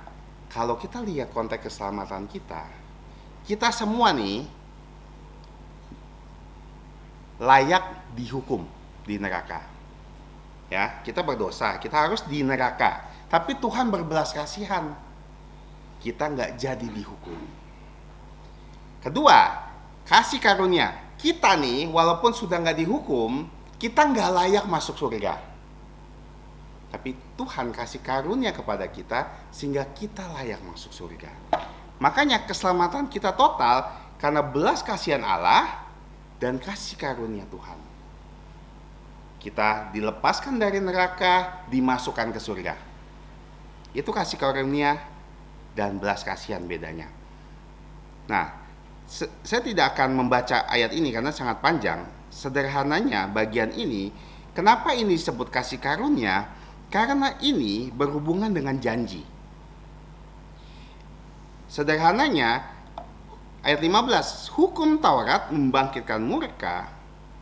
kalau kita lihat konteks keselamatan kita semua nih layak dihukum di neraka. Ya, kita berdosa, kita harus di neraka. Tapi Tuhan berbelas kasihan, kita nggak jadi dihukum. Kedua, kasih karunia. Kita nih, walaupun sudah nggak dihukum, kita nggak layak masuk surga. Tapi Tuhan kasih karunia kepada kita, sehingga kita layak masuk surga. Makanya keselamatan kita total, karena belas kasihan Allah, dan kasih karunia Tuhan. Kita dilepaskan dari neraka, dimasukkan ke surga. Itu kasih karunia dan belas kasihan bedanya. Nah, saya tidak akan membaca ayat ini karena sangat panjang. Sederhananya bagian ini, kenapa ini disebut kasih karunia? Karena ini berhubungan dengan janji. Sederhananya, ayat 15, hukum Taurat membangkitkan murka,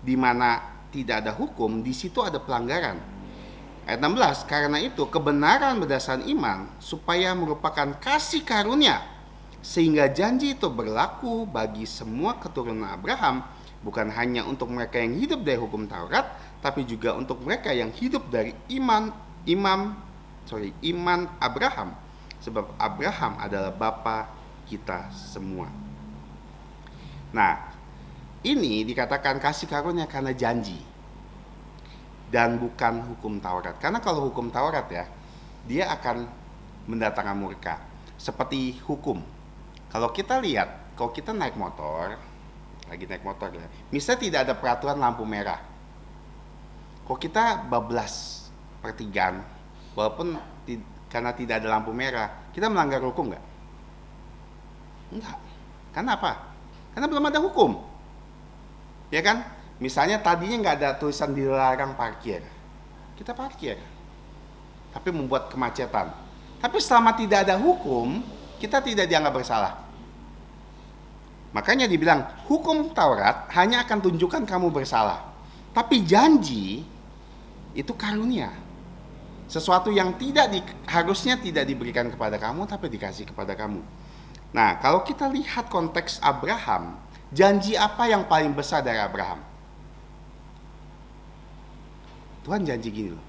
di mana tidak ada hukum, di situ ada pelanggaran. Ayat 16, karena itu kebenaran berdasarkan iman, supaya merupakan kasih karunia, sehingga janji itu berlaku bagi semua keturunan Abraham, bukan hanya untuk mereka yang hidup dari hukum Taurat, tapi juga untuk mereka yang hidup dari iman Abraham, sebab Abraham adalah bapa kita semua. Nah, ini dikatakan kasih karunia karena janji dan bukan hukum Taurat. Karena kalau hukum Taurat ya, dia akan mendatangkan murka. Seperti hukum. Kalau kita lihat, kalau kita naik motor, lagi naik motor ya, misalnya tidak ada peraturan lampu merah. Kalau kita bablas pertigaan, walaupun karena tidak ada lampu merah, kita melanggar hukum nggak? Enggak. Karena apa? Karena belum ada hukum. Ya kan? Misalnya tadinya nggak ada tulisan dilarang parkir. Kita parkir. Tapi membuat kemacetan. Tapi selama tidak ada hukum, kita tidak dianggap bersalah. Makanya dibilang, hukum Taurat hanya akan tunjukkan kamu bersalah. Tapi janji, itu karunia. Sesuatu yang harusnya tidak diberikan kepada kamu, tapi dikasih kepada kamu. Nah, kalau kita lihat konteks Abraham, janji apa yang paling besar dari Abraham? Tuhan janji gini loh,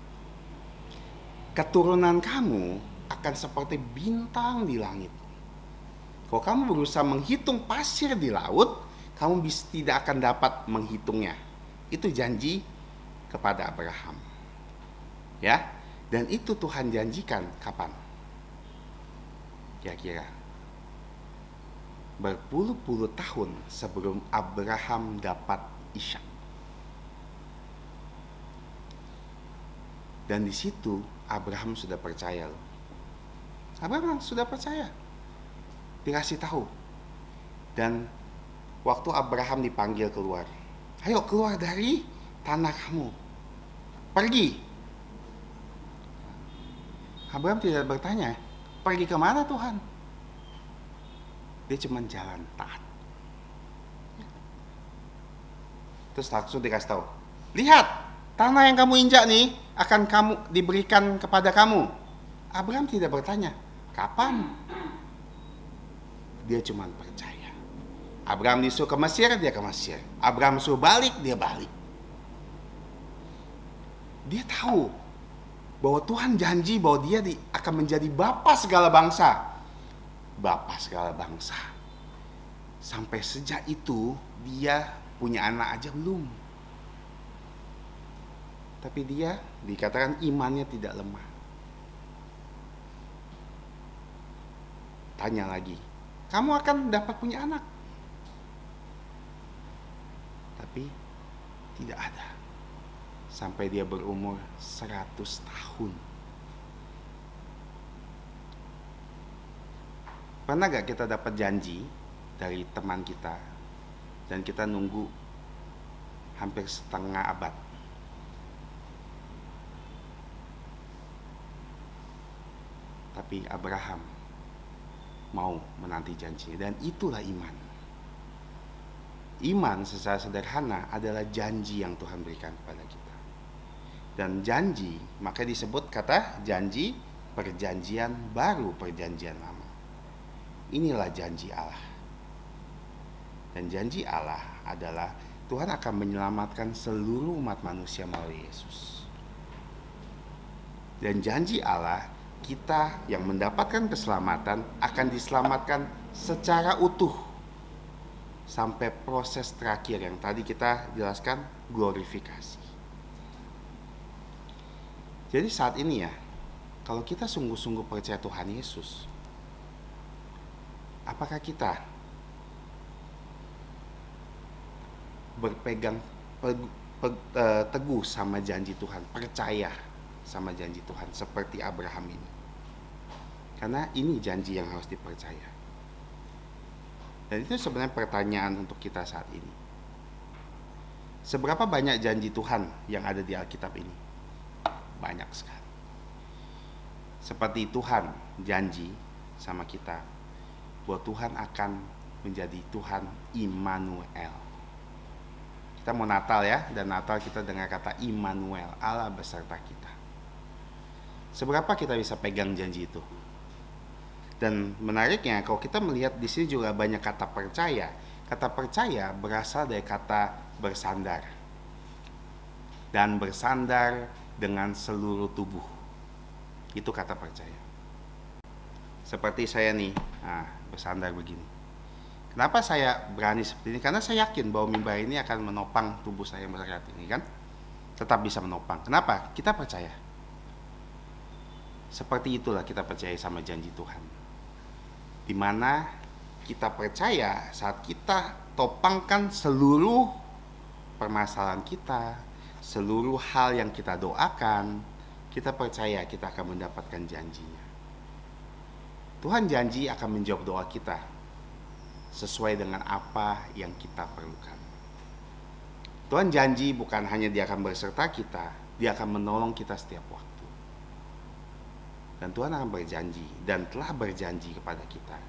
keturunan kamu akan seperti bintang di langit. Kalau kamu berusaha menghitung pasir di laut, kamu tidak akan dapat menghitungnya. Itu janji kepada Abraham. Ya, dan itu Tuhan janjikan kapan? Kira-kira berpuluh-puluh tahun sebelum Abraham dapat Ishak. Dan di situ Abraham sudah percaya loh. Abraham sudah percaya. Dikasih tahu. Dan waktu Abraham dipanggil keluar, ayo keluar dari tanah kamu, pergi. Abraham tidak bertanya, pergi kemana Tuhan? Dia cuma jalan taat. Terus langsung dikasih tahu, lihat, tanah yang kamu injak nih akan kamu diberikan kepada kamu. Abraham tidak bertanya, kapan? Dia cuma percaya. Abraham disuruh ke Mesir, dia ke Mesir. Abraham suruh balik, dia balik. Dia tahu bahwa Tuhan janji bahwa dia akan menjadi bapa segala bangsa. Bapa segala bangsa. Sampai sejak itu dia punya anak aja belum. Tapi dia dikatakan imannya tidak lemah. Tanya lagi, kamu akan dapat punya anak? Tapi tidak ada. Sampai dia berumur 100 tahun. Pernah gak kita dapat janji dari teman kita dan kita nunggu hampir setengah abad? Tapi Abraham mau menanti janjinya, dan itulah iman. Iman secara sederhana adalah janji yang Tuhan berikan kepada kita. Dan janji, maka disebut kata janji perjanjian baru, perjanjian lama. Inilah janji Allah. Dan janji Allah adalah Tuhan akan menyelamatkan seluruh umat manusia melalui Yesus. Dan janji Allah, kita yang mendapatkan keselamatan akan diselamatkan secara utuh sampai proses terakhir yang tadi kita jelaskan, glorifikasi. Jadi saat ini ya, kalau kita sungguh-sungguh percaya Tuhan Yesus, apakah kita berpegang teguh sama janji Tuhan, percaya sama janji Tuhan seperti Abraham ini? Karena ini janji yang harus dipercaya. Dan itu sebenarnya pertanyaan untuk kita saat ini. Seberapa banyak janji Tuhan yang ada di Alkitab ini? Banyak sekali. Seperti Tuhan janji sama kita bahwa Tuhan akan menjadi Tuhan Immanuel. Kita mau Natal ya, dan Natal kita dengar kata Immanuel, Allah beserta kita. Seberapa kita bisa pegang janji itu? Dan menariknya, kalau kita melihat di sini juga banyak kata percaya. Kata percaya berasal dari kata bersandar. Dan bersandar dengan seluruh tubuh. Itu kata percaya. Seperti saya nih, bersandar begini. Kenapa saya berani seperti ini? Karena saya yakin bahwa mimbar ini akan menopang tubuh saya yang berat ini kan. Tetap bisa menopang. Kenapa? Kita percaya. Seperti itulah kita percaya sama janji Tuhan. Di mana kita percaya saat kita topangkan seluruh permasalahan kita, seluruh hal yang kita doakan, kita percaya kita akan mendapatkan janjinya. Tuhan janji akan menjawab doa kita sesuai dengan apa yang kita perlukan. Tuhan janji bukan hanya Dia akan berserta kita, Dia akan menolong kita setiap waktu. Dan Tuhan akan berjanji dan telah berjanji kepada kita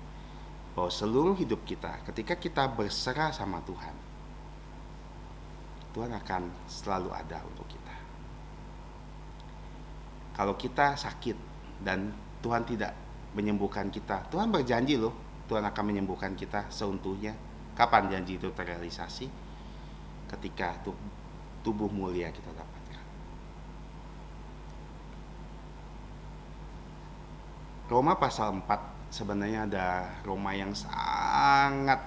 bahwa seluruh hidup kita, ketika kita berserah sama Tuhan, Tuhan akan selalu ada untuk kita. Kalau kita sakit dan Tuhan tidak menyembuhkan kita, Tuhan berjanji loh, Tuhan akan menyembuhkan kita seutuhnya. Kapan janji itu terrealisasi? Ketika tubuh mulia kita dapatkan. Roma pasal 4 sebenarnya ada Roma yang sangat,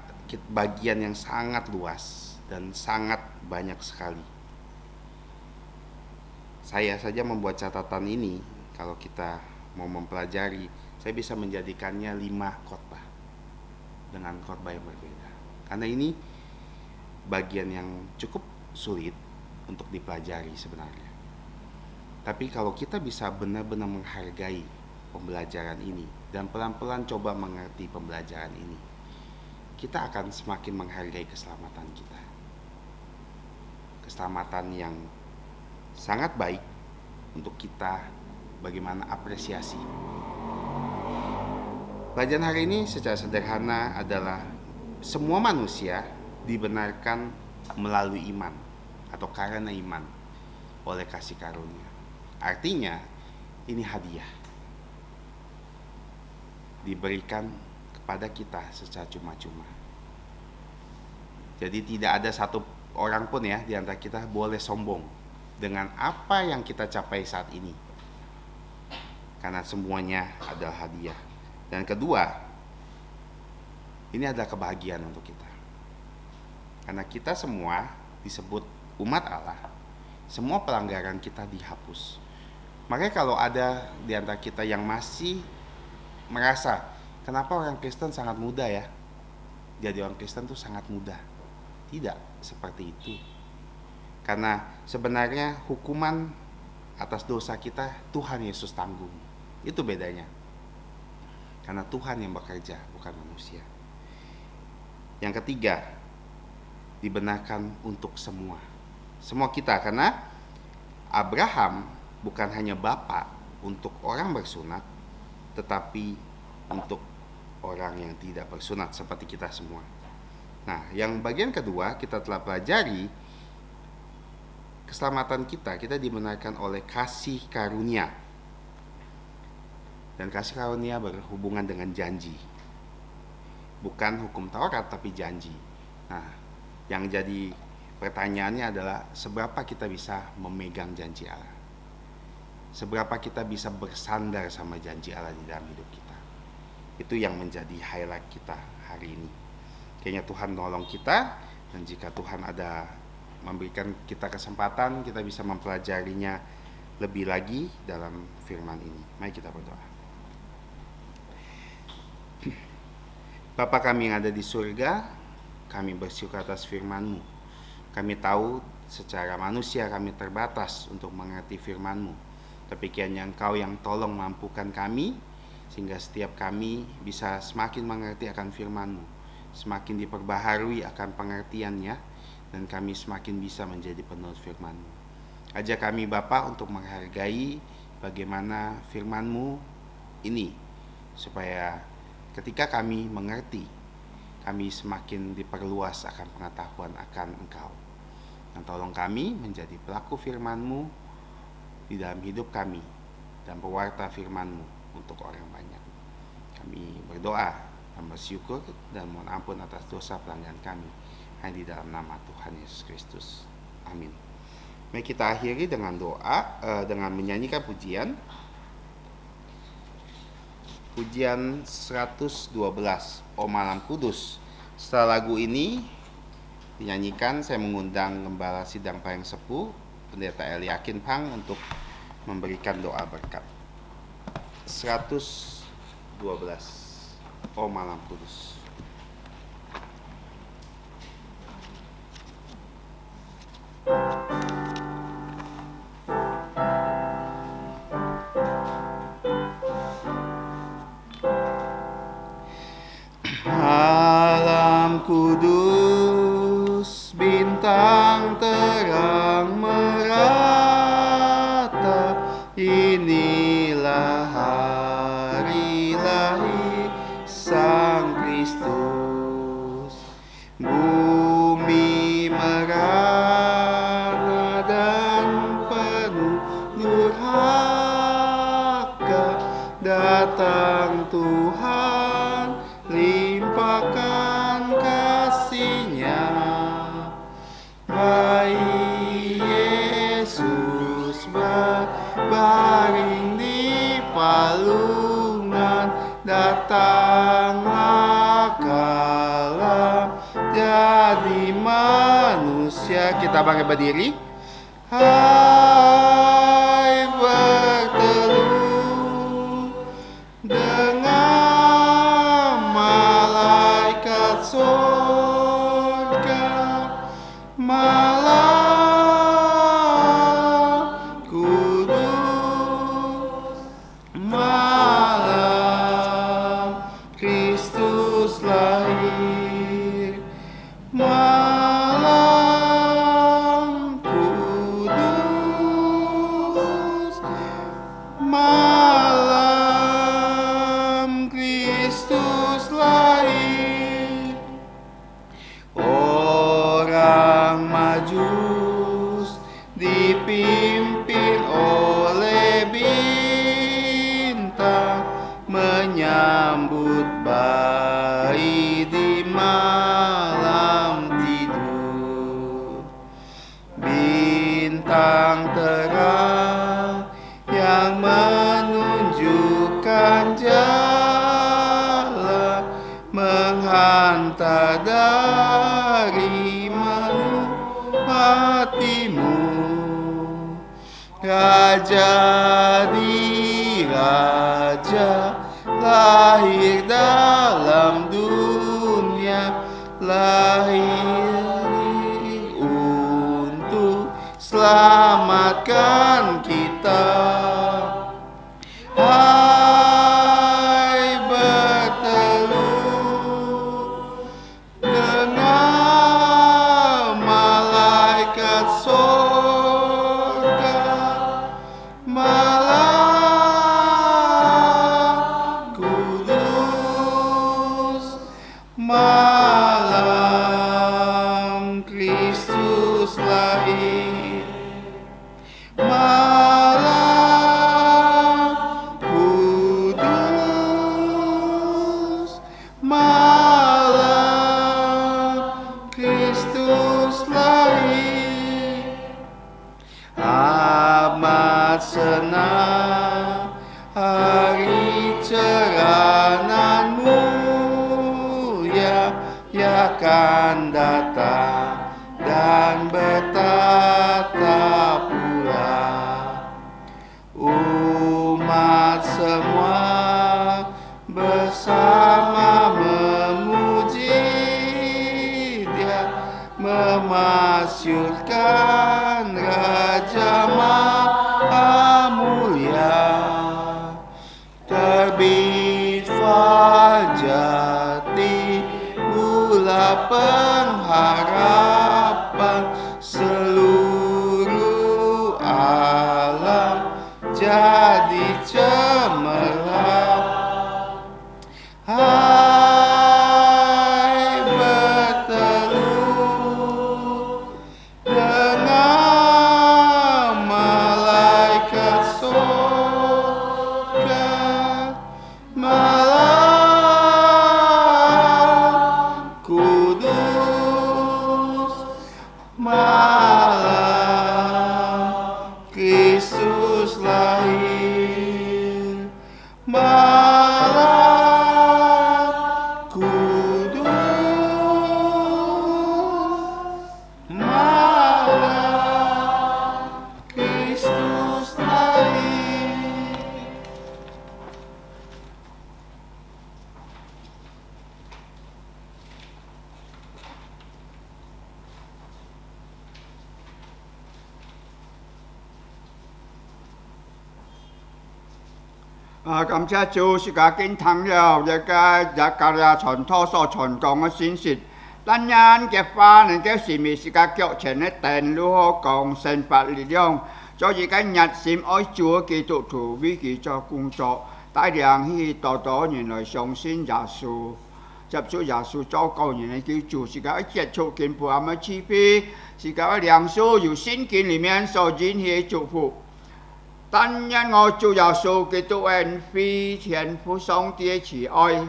bagian yang sangat luas dan sangat banyak sekali. Saya saja membuat catatan ini, kalau kita mau mempelajari, saya bisa menjadikannya 5 khotbah dengan khotbah yang berbeda. Karena ini bagian yang cukup sulit untuk dipelajari sebenarnya. Tapi kalau kita bisa benar-benar menghargai pembelajaran ini dan pelan-pelan coba mengerti pembelajaran ini, kita akan semakin menghargai keselamatan kita. Keselamatan yang sangat baik untuk kita, bagaimana apresiasi. Pelajaran hari ini secara sederhana adalah semua manusia dibenarkan melalui iman. atau karena iman oleh kasih karunia. Artinya ini hadiah diberikan kepada kita secara cuma-cuma. Jadi tidak ada satu orang pun ya di antara kita boleh sombong dengan apa yang kita capai saat ini, karena semuanya adalah hadiah. Dan kedua, ini adalah kebahagiaan untuk kita, karena kita semua disebut umat Allah. Semua pelanggaran kita dihapus. Makanya kalau ada di antara kita yang masih merasa, kenapa orang Kristen sangat mudah ya, jadi orang Kristen tuh sangat mudah. Tidak seperti itu. Karena sebenarnya hukuman atas dosa kita Tuhan Yesus tanggung. Itu bedanya. Karena Tuhan yang bekerja, bukan manusia. Yang ketiga, dibenarkan untuk semua. Semua kita, karena Abraham bukan hanya bapa untuk orang bersunat, tetapi untuk orang yang tidak bersunat seperti kita semua. Nah, yang bagian kedua kita telah pelajari keselamatan kita dibenarkan oleh kasih karunia. Dan kasih karunia berhubungan dengan janji. Bukan hukum Taurat tapi janji. Nah, yang jadi pertanyaannya adalah seberapa kita bisa memegang janji Allah. Seberapa kita bisa bersandar sama janji Allah di dalam hidup kita. Itu yang menjadi highlight kita hari ini. Kayaknya Tuhan nolong kita, dan jika Tuhan ada memberikan kita kesempatan, kita bisa mempelajarinya lebih lagi dalam firman ini. Mari kita berdoa. Bapa kami yang ada di surga, kami bersyukur atas firman-Mu. Kami tahu secara manusia kami terbatas untuk mengerti firman-Mu, tapi kiranya Engkau yang tolong mampukan kami, sehingga setiap kami bisa semakin mengerti akan firman-Mu, semakin diperbaharui akan pengertiannya, dan kami semakin bisa menjadi penurut firman-Mu. Ajak kami Bapa untuk menghargai bagaimana firman-Mu ini, supaya ketika kami mengerti, kami semakin diperluas akan pengetahuan akan Engkau. Dan tolong kami menjadi pelaku firman-Mu di dalam hidup kami, dan pewarta firman-Mu untuk orang banyak. Kami berdoa dan bersyukur dan mohon ampun atas dosa pelanggaran kami, hanya di dalam nama Tuhan Yesus Kristus. Amin. Mari kita akhiri dengan doa, dengan menyanyikan pujian. Pujian 112, O Malam Kudus. Setelah lagu ini dinyanyikan, saya mengundang Gembala Sidang Pareng Sepuh, Pendeta Eliakin Pang, untuk memberikan doa berkat. 112, O Malam Kudus. Malam kudus, bintang terang merata, inilah hari lahir Sang Kristus. Bumi merana dan penuh durhaka, datang Tuhan limpahkan kasih-Nya. Bayi Yesus berbaring di palungan, datanglah kala jadi manusia. Kita bangkit berdiri. Hai berteduh dengan malaikat surga, malam kudus, malam Kristus lahir, malam kudus, malam Kristus lahir. Orang maju Raja di raja, lahir dalam dunia, lahir untuk selamatkan kita. Hai berteluh dengan malaikat surga, malam kudus, malam Kristus lahir, malam kudus, malam Kristus lahir. Amat senang hari cerah nan mulia yang akan datang dan bertata pula. Umat semua bersama memuji Dia, memasyurkan Raja Maha Mulia. Terbit fajar, timbullah pengharapan, seluruh alam jadi cemerlang. Hai berteluh dengan malaikat surga, malam kudus, malam Kristus lahir, malam kudus, malam Kristus lahir.感謝主，是家經聽了一個日家呀傳托所傳講嘅信息，但人嘅話能夠是咪是家腳前嘅定如何講神法力量，所以嘅熱心愛主基督徒為佢做工作，帶領去多多人來相信耶穌，接觸耶穌做個人嘅救主，是家接觸見不阿們慈悲，是家良數由聖經裡面所引起祝福。但因我主耶穌基督恩惠天父上帝的慈愛，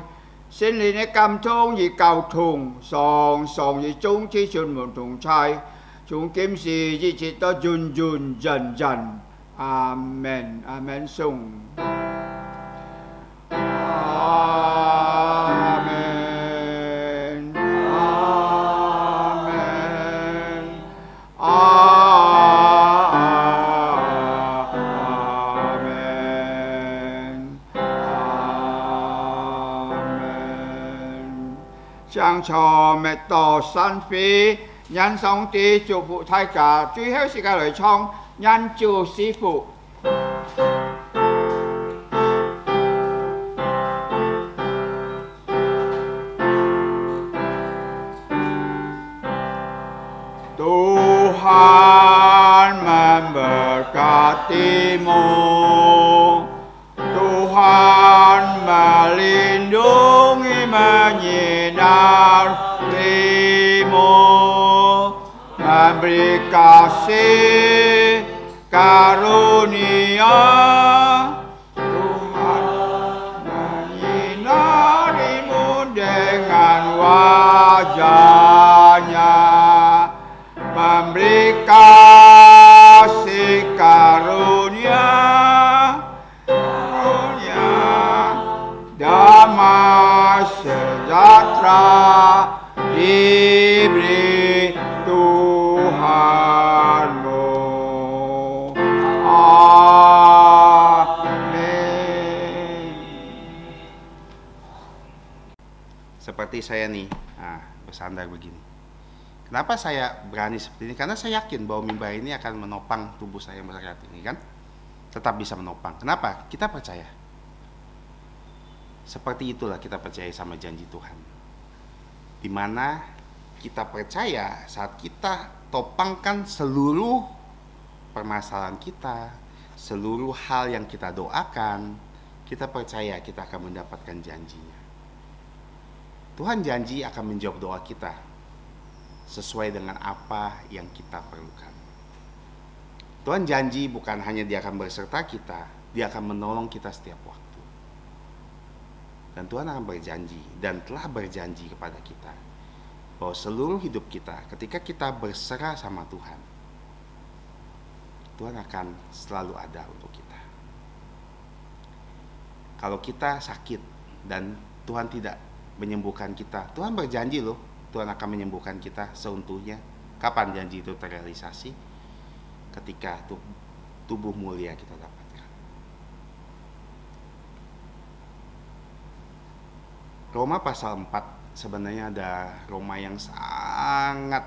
聖靈的感通與交通，常常與眾子孫們同在，從今時一直到永永遠遠。阿門，阿門，頌。阿門，阿門，上錯滅道山飛，因上帝祝福大家，最後時間來唱因主是福。Tuhan memberkatimu, Tuhan melindungi menyinarimu, memberi kasih karunia. Tuhan menyinarimu dengan wajahnya, memberi kasih karunia, damai sejahtera diberi Tuhanmu. seperti saya nih, bersandar begini. Kenapa saya berani seperti ini? Karena saya yakin bahwa mimbar ini akan menopang tubuh saya yang berserat ini kan. Tetap bisa menopang. Kenapa? Kita percaya. Seperti itulah kita percaya sama janji Tuhan. Dimana kita percaya saat kita topangkan seluruh permasalahan kita, seluruh hal yang kita doakan, kita percaya kita akan mendapatkan janjinya. Tuhan janji akan menjawab doa kita sesuai dengan apa yang kita perlukan. Tuhan janji bukan hanya Dia akan berserta kita, Dia akan menolong kita setiap waktu. Dan Tuhan akan berjanji dan telah berjanji kepada kita bahwa seluruh hidup kita, ketika kita berserah sama Tuhan, Tuhan akan selalu ada untuk kita. Kalau kita sakit dan Tuhan tidak menyembuhkan kita, Tuhan berjanji loh, Tuhan akan menyembuhkan kita seutuhnya. Kapan janji itu terrealisasi? Ketika tubuh mulia kita dapatkan. Roma pasal 4 sebenarnya ada Roma yang sangat,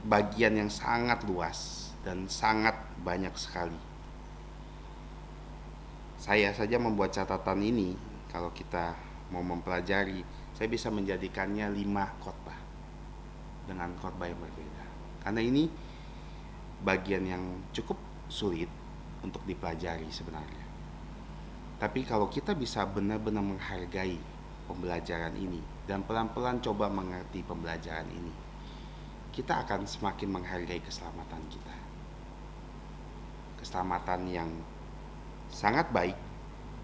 bagian yang sangat luas dan sangat banyak sekali. Saya saja membuat catatan ini. Kalau kita mau mempelajari, saya bisa menjadikannya 5 khotbah dengan khotbah yang berbeda. Karena ini bagian yang cukup sulit untuk dipelajari sebenarnya. Tapi kalau kita bisa benar-benar menghargai pembelajaran ini dan pelan-pelan coba mengerti pembelajaran ini, kita akan semakin menghargai keselamatan kita. Keselamatan yang sangat baik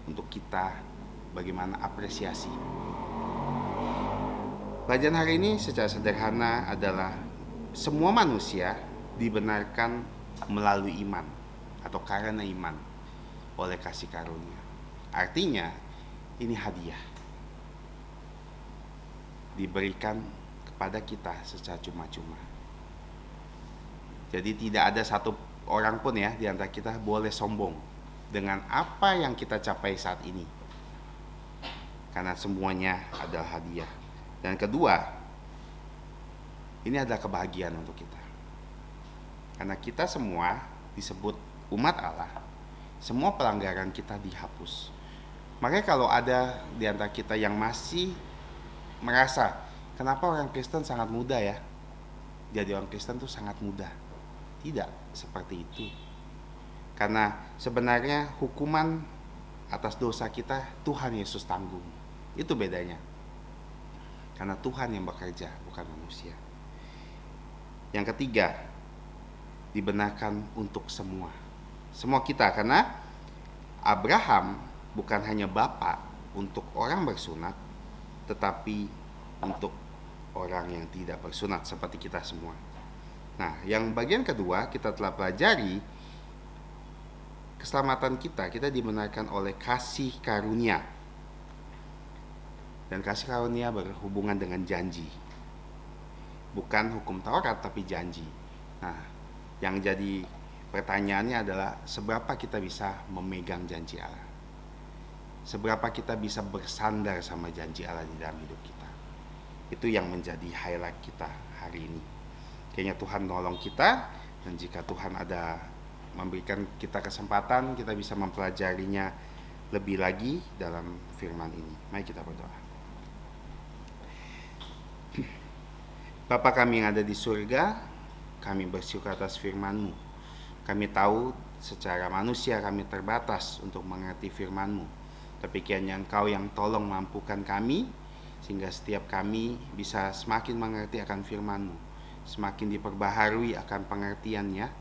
untuk kita, bagaimana apresiasi. Pelajaran hari ini secara sederhana adalah semua manusia dibenarkan melalui iman atau karena iman oleh kasih karunia. Artinya ini hadiah diberikan kepada kita secara cuma-cuma. Jadi tidak ada satu orang pun ya di antara kita boleh sombong dengan apa yang kita capai saat ini, karena semuanya adalah hadiah. Dan kedua, ini adalah kebahagiaan untuk kita, karena kita semua disebut umat Allah. Semua pelanggaran kita dihapus. Makanya kalau ada di antara kita yang masih merasa, kenapa orang Kristen sangat mudah ya, jadi orang Kristen tuh sangat mudah. Tidak seperti itu. Karena sebenarnya hukuman atas dosa kita Tuhan Yesus tanggung. Itu bedanya. Karena Tuhan yang bekerja, bukan manusia. Yang ketiga, dibenarkan untuk semua. Semua kita, karena Abraham bukan hanya bapa untuk orang bersunat, tetapi untuk orang yang tidak bersunat seperti kita semua. Nah, yang bagian kedua kita telah pelajari keselamatan kita dibenarkan oleh kasih karunia. Dan kasih karunia berhubungan dengan janji. Bukan hukum Taurat tapi janji. Nah, yang jadi pertanyaannya adalah seberapa kita bisa memegang janji Allah. Seberapa kita bisa bersandar sama janji Allah di dalam hidup kita. Itu yang menjadi highlight kita hari ini. Kayaknya Tuhan nolong kita, dan jika Tuhan ada memberikan kita kesempatan, kita bisa mempelajarinya lebih lagi dalam firman ini. Mari kita berdoa. Bapa kami yang ada di surga, kami bersyukur atas firman-Mu. Kami tahu secara manusia kami terbatas untuk mengerti firman-Mu. Tapi kiranya Engkau yang tolong mampukan kami, sehingga setiap kami bisa semakin mengerti akan firman-Mu, semakin diperbaharui akan pengertiannya,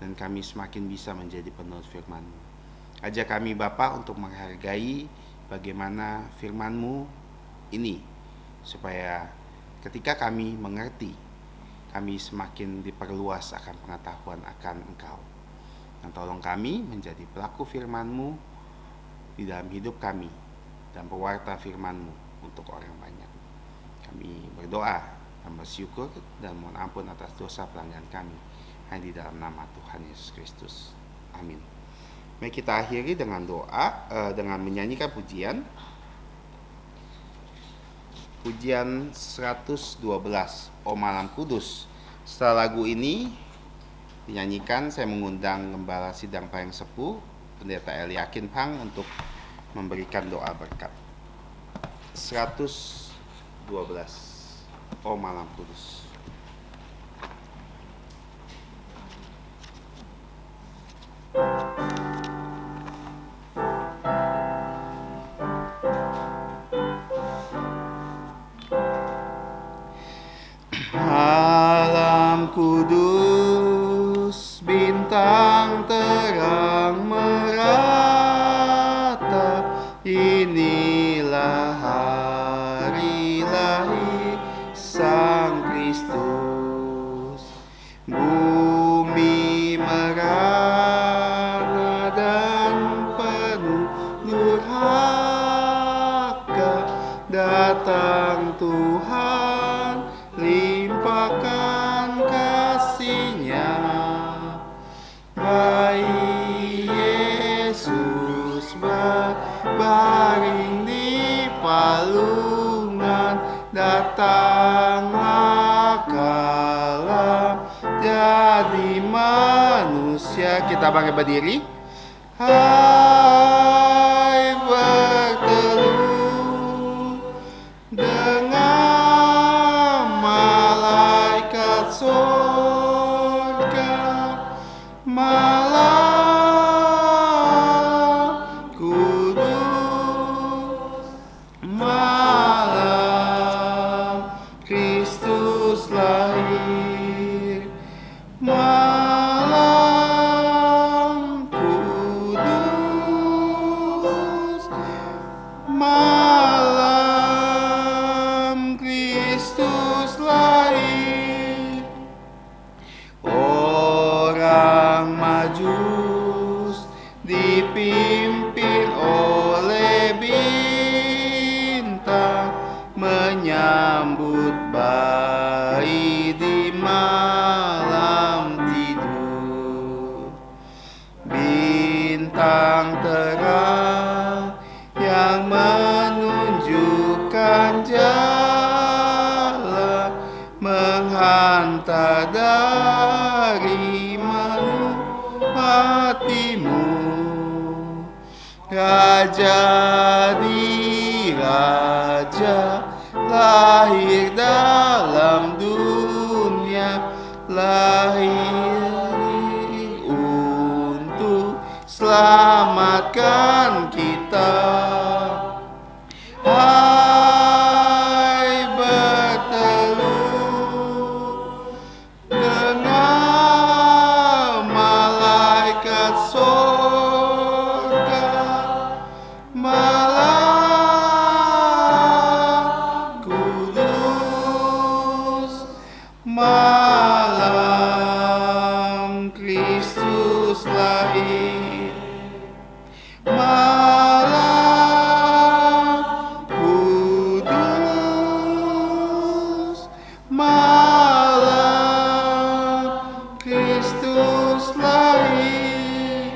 dan kami semakin bisa menjadi penurut firman-Mu. Ajak kami Bapa untuk menghargai bagaimana firman-Mu ini, supaya ketika kami mengerti, kami semakin diperluas akan pengetahuan akan Engkau. Dan tolong kami menjadi pelaku firman-Mu di dalam hidup kami, dan pewarta firman-Mu untuk orang banyak. Kami berdoa dan bersyukur dan mohon ampun atas dosa pelanggaran kami, hanya di dalam nama Tuhan Yesus Kristus. Amin. Mari kita akhiri dengan doa, dengan menyanyikan pujian. Pujian 112, O Malam Kudus. Setelah lagu ini dinyanyikan, saya mengundang Gembala Sidang Pareng Sepuh, Pendeta Eliakin Pang, untuk memberikan doa berkat. 112, O Malam Kudus. Malam kudus, bintang terang merata, inilah hari lahir Sang Kristus. Bumi merana dan penuh durhaka, datang Tuhan, limpahkan kasih-Nya. Bayi Yesus berbaring di palungan, datanglah kala jadi manusia. Kita bangkit berdiri. Hai berteduh dengan malaikat surga, malam kudus, malam Kristus lahir, malam kudus, malam Kristus lahir. Orang Majus dipimpin oleh bintang, menyambut bayi di malam tidur. Bintang terang yang menunjukkan jalan, menghantar dari hatimu. Raja di raja lahir dalam dunia, lahir untuk selamatkan kita. Hai berteduh dengan malaikat surga, malam kudus, malam Kristus lahir, malam kudus, malam Kristus lahir.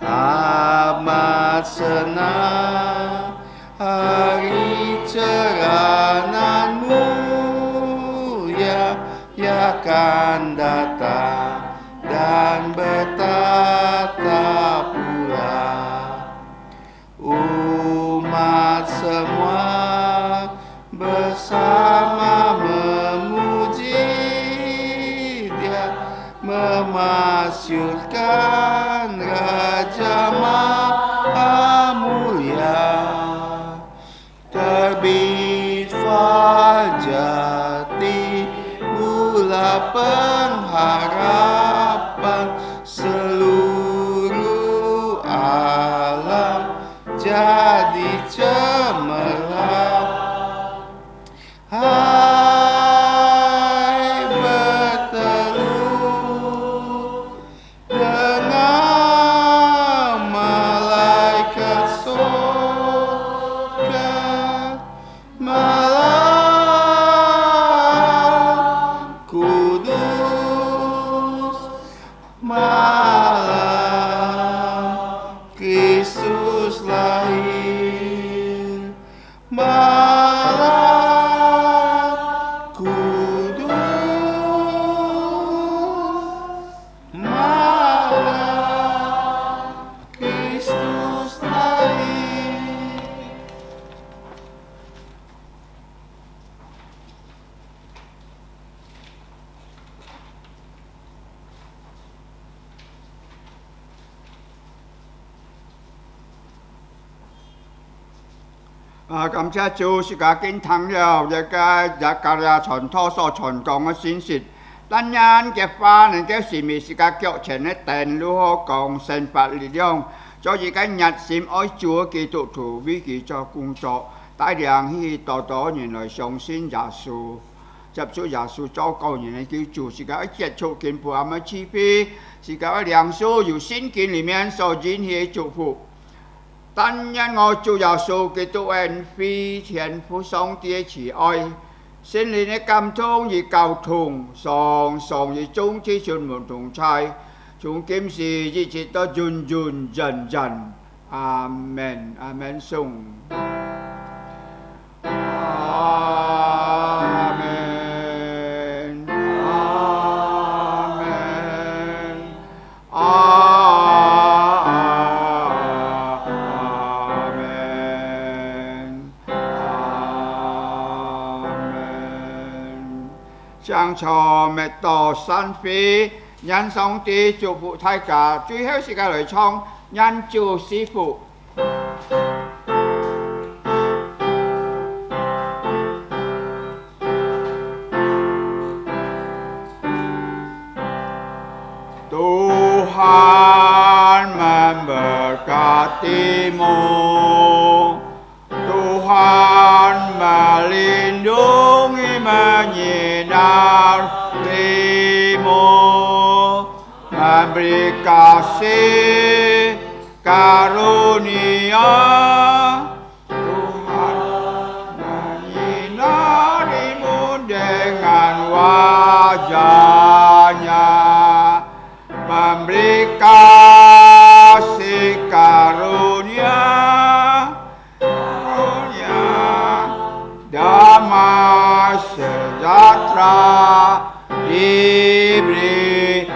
Amat senang hari ceranganmu, ya akan datang dan bertata pula. Umat semua bersama memuji Dia, memasyurkan Raja Maha Mulia. Terbit fajar, timbullah pengharapan, seluruh alam jadi cemerlang. Hai berteduh dengan malaikat surga, malam kudus, 感謝主是家經聽了一個日格呀傳托所傳講嘅信息，但人嘅話能夠是咪是個腳前嘅電如何講神法力量，所以個熱心愛主基督徒為佢做工作，帶領佢多人來相信耶穌。接觸耶穌做個人嘅救主，是個接觸進步阿們慈悲，是個良善由聖經裡面所引起祝福。但因我主耶穌基督恩惠天父上帝嘅慈愛，聖靈嘅感動與交通，常常與眾子孫們同在，從今時一直到永永遠遠。阿門，阿門，頌。阿門。將錯滅到山飛，因上帝祝福大家。最後時間來唱因主是父。Tuhan memberkatimu, Tuhan melindungi menyinarimu, memberi kasih karunia. Tuhan menyinarimu dengan wajahnya, memberi kasih karunia, damai sejahtera diberi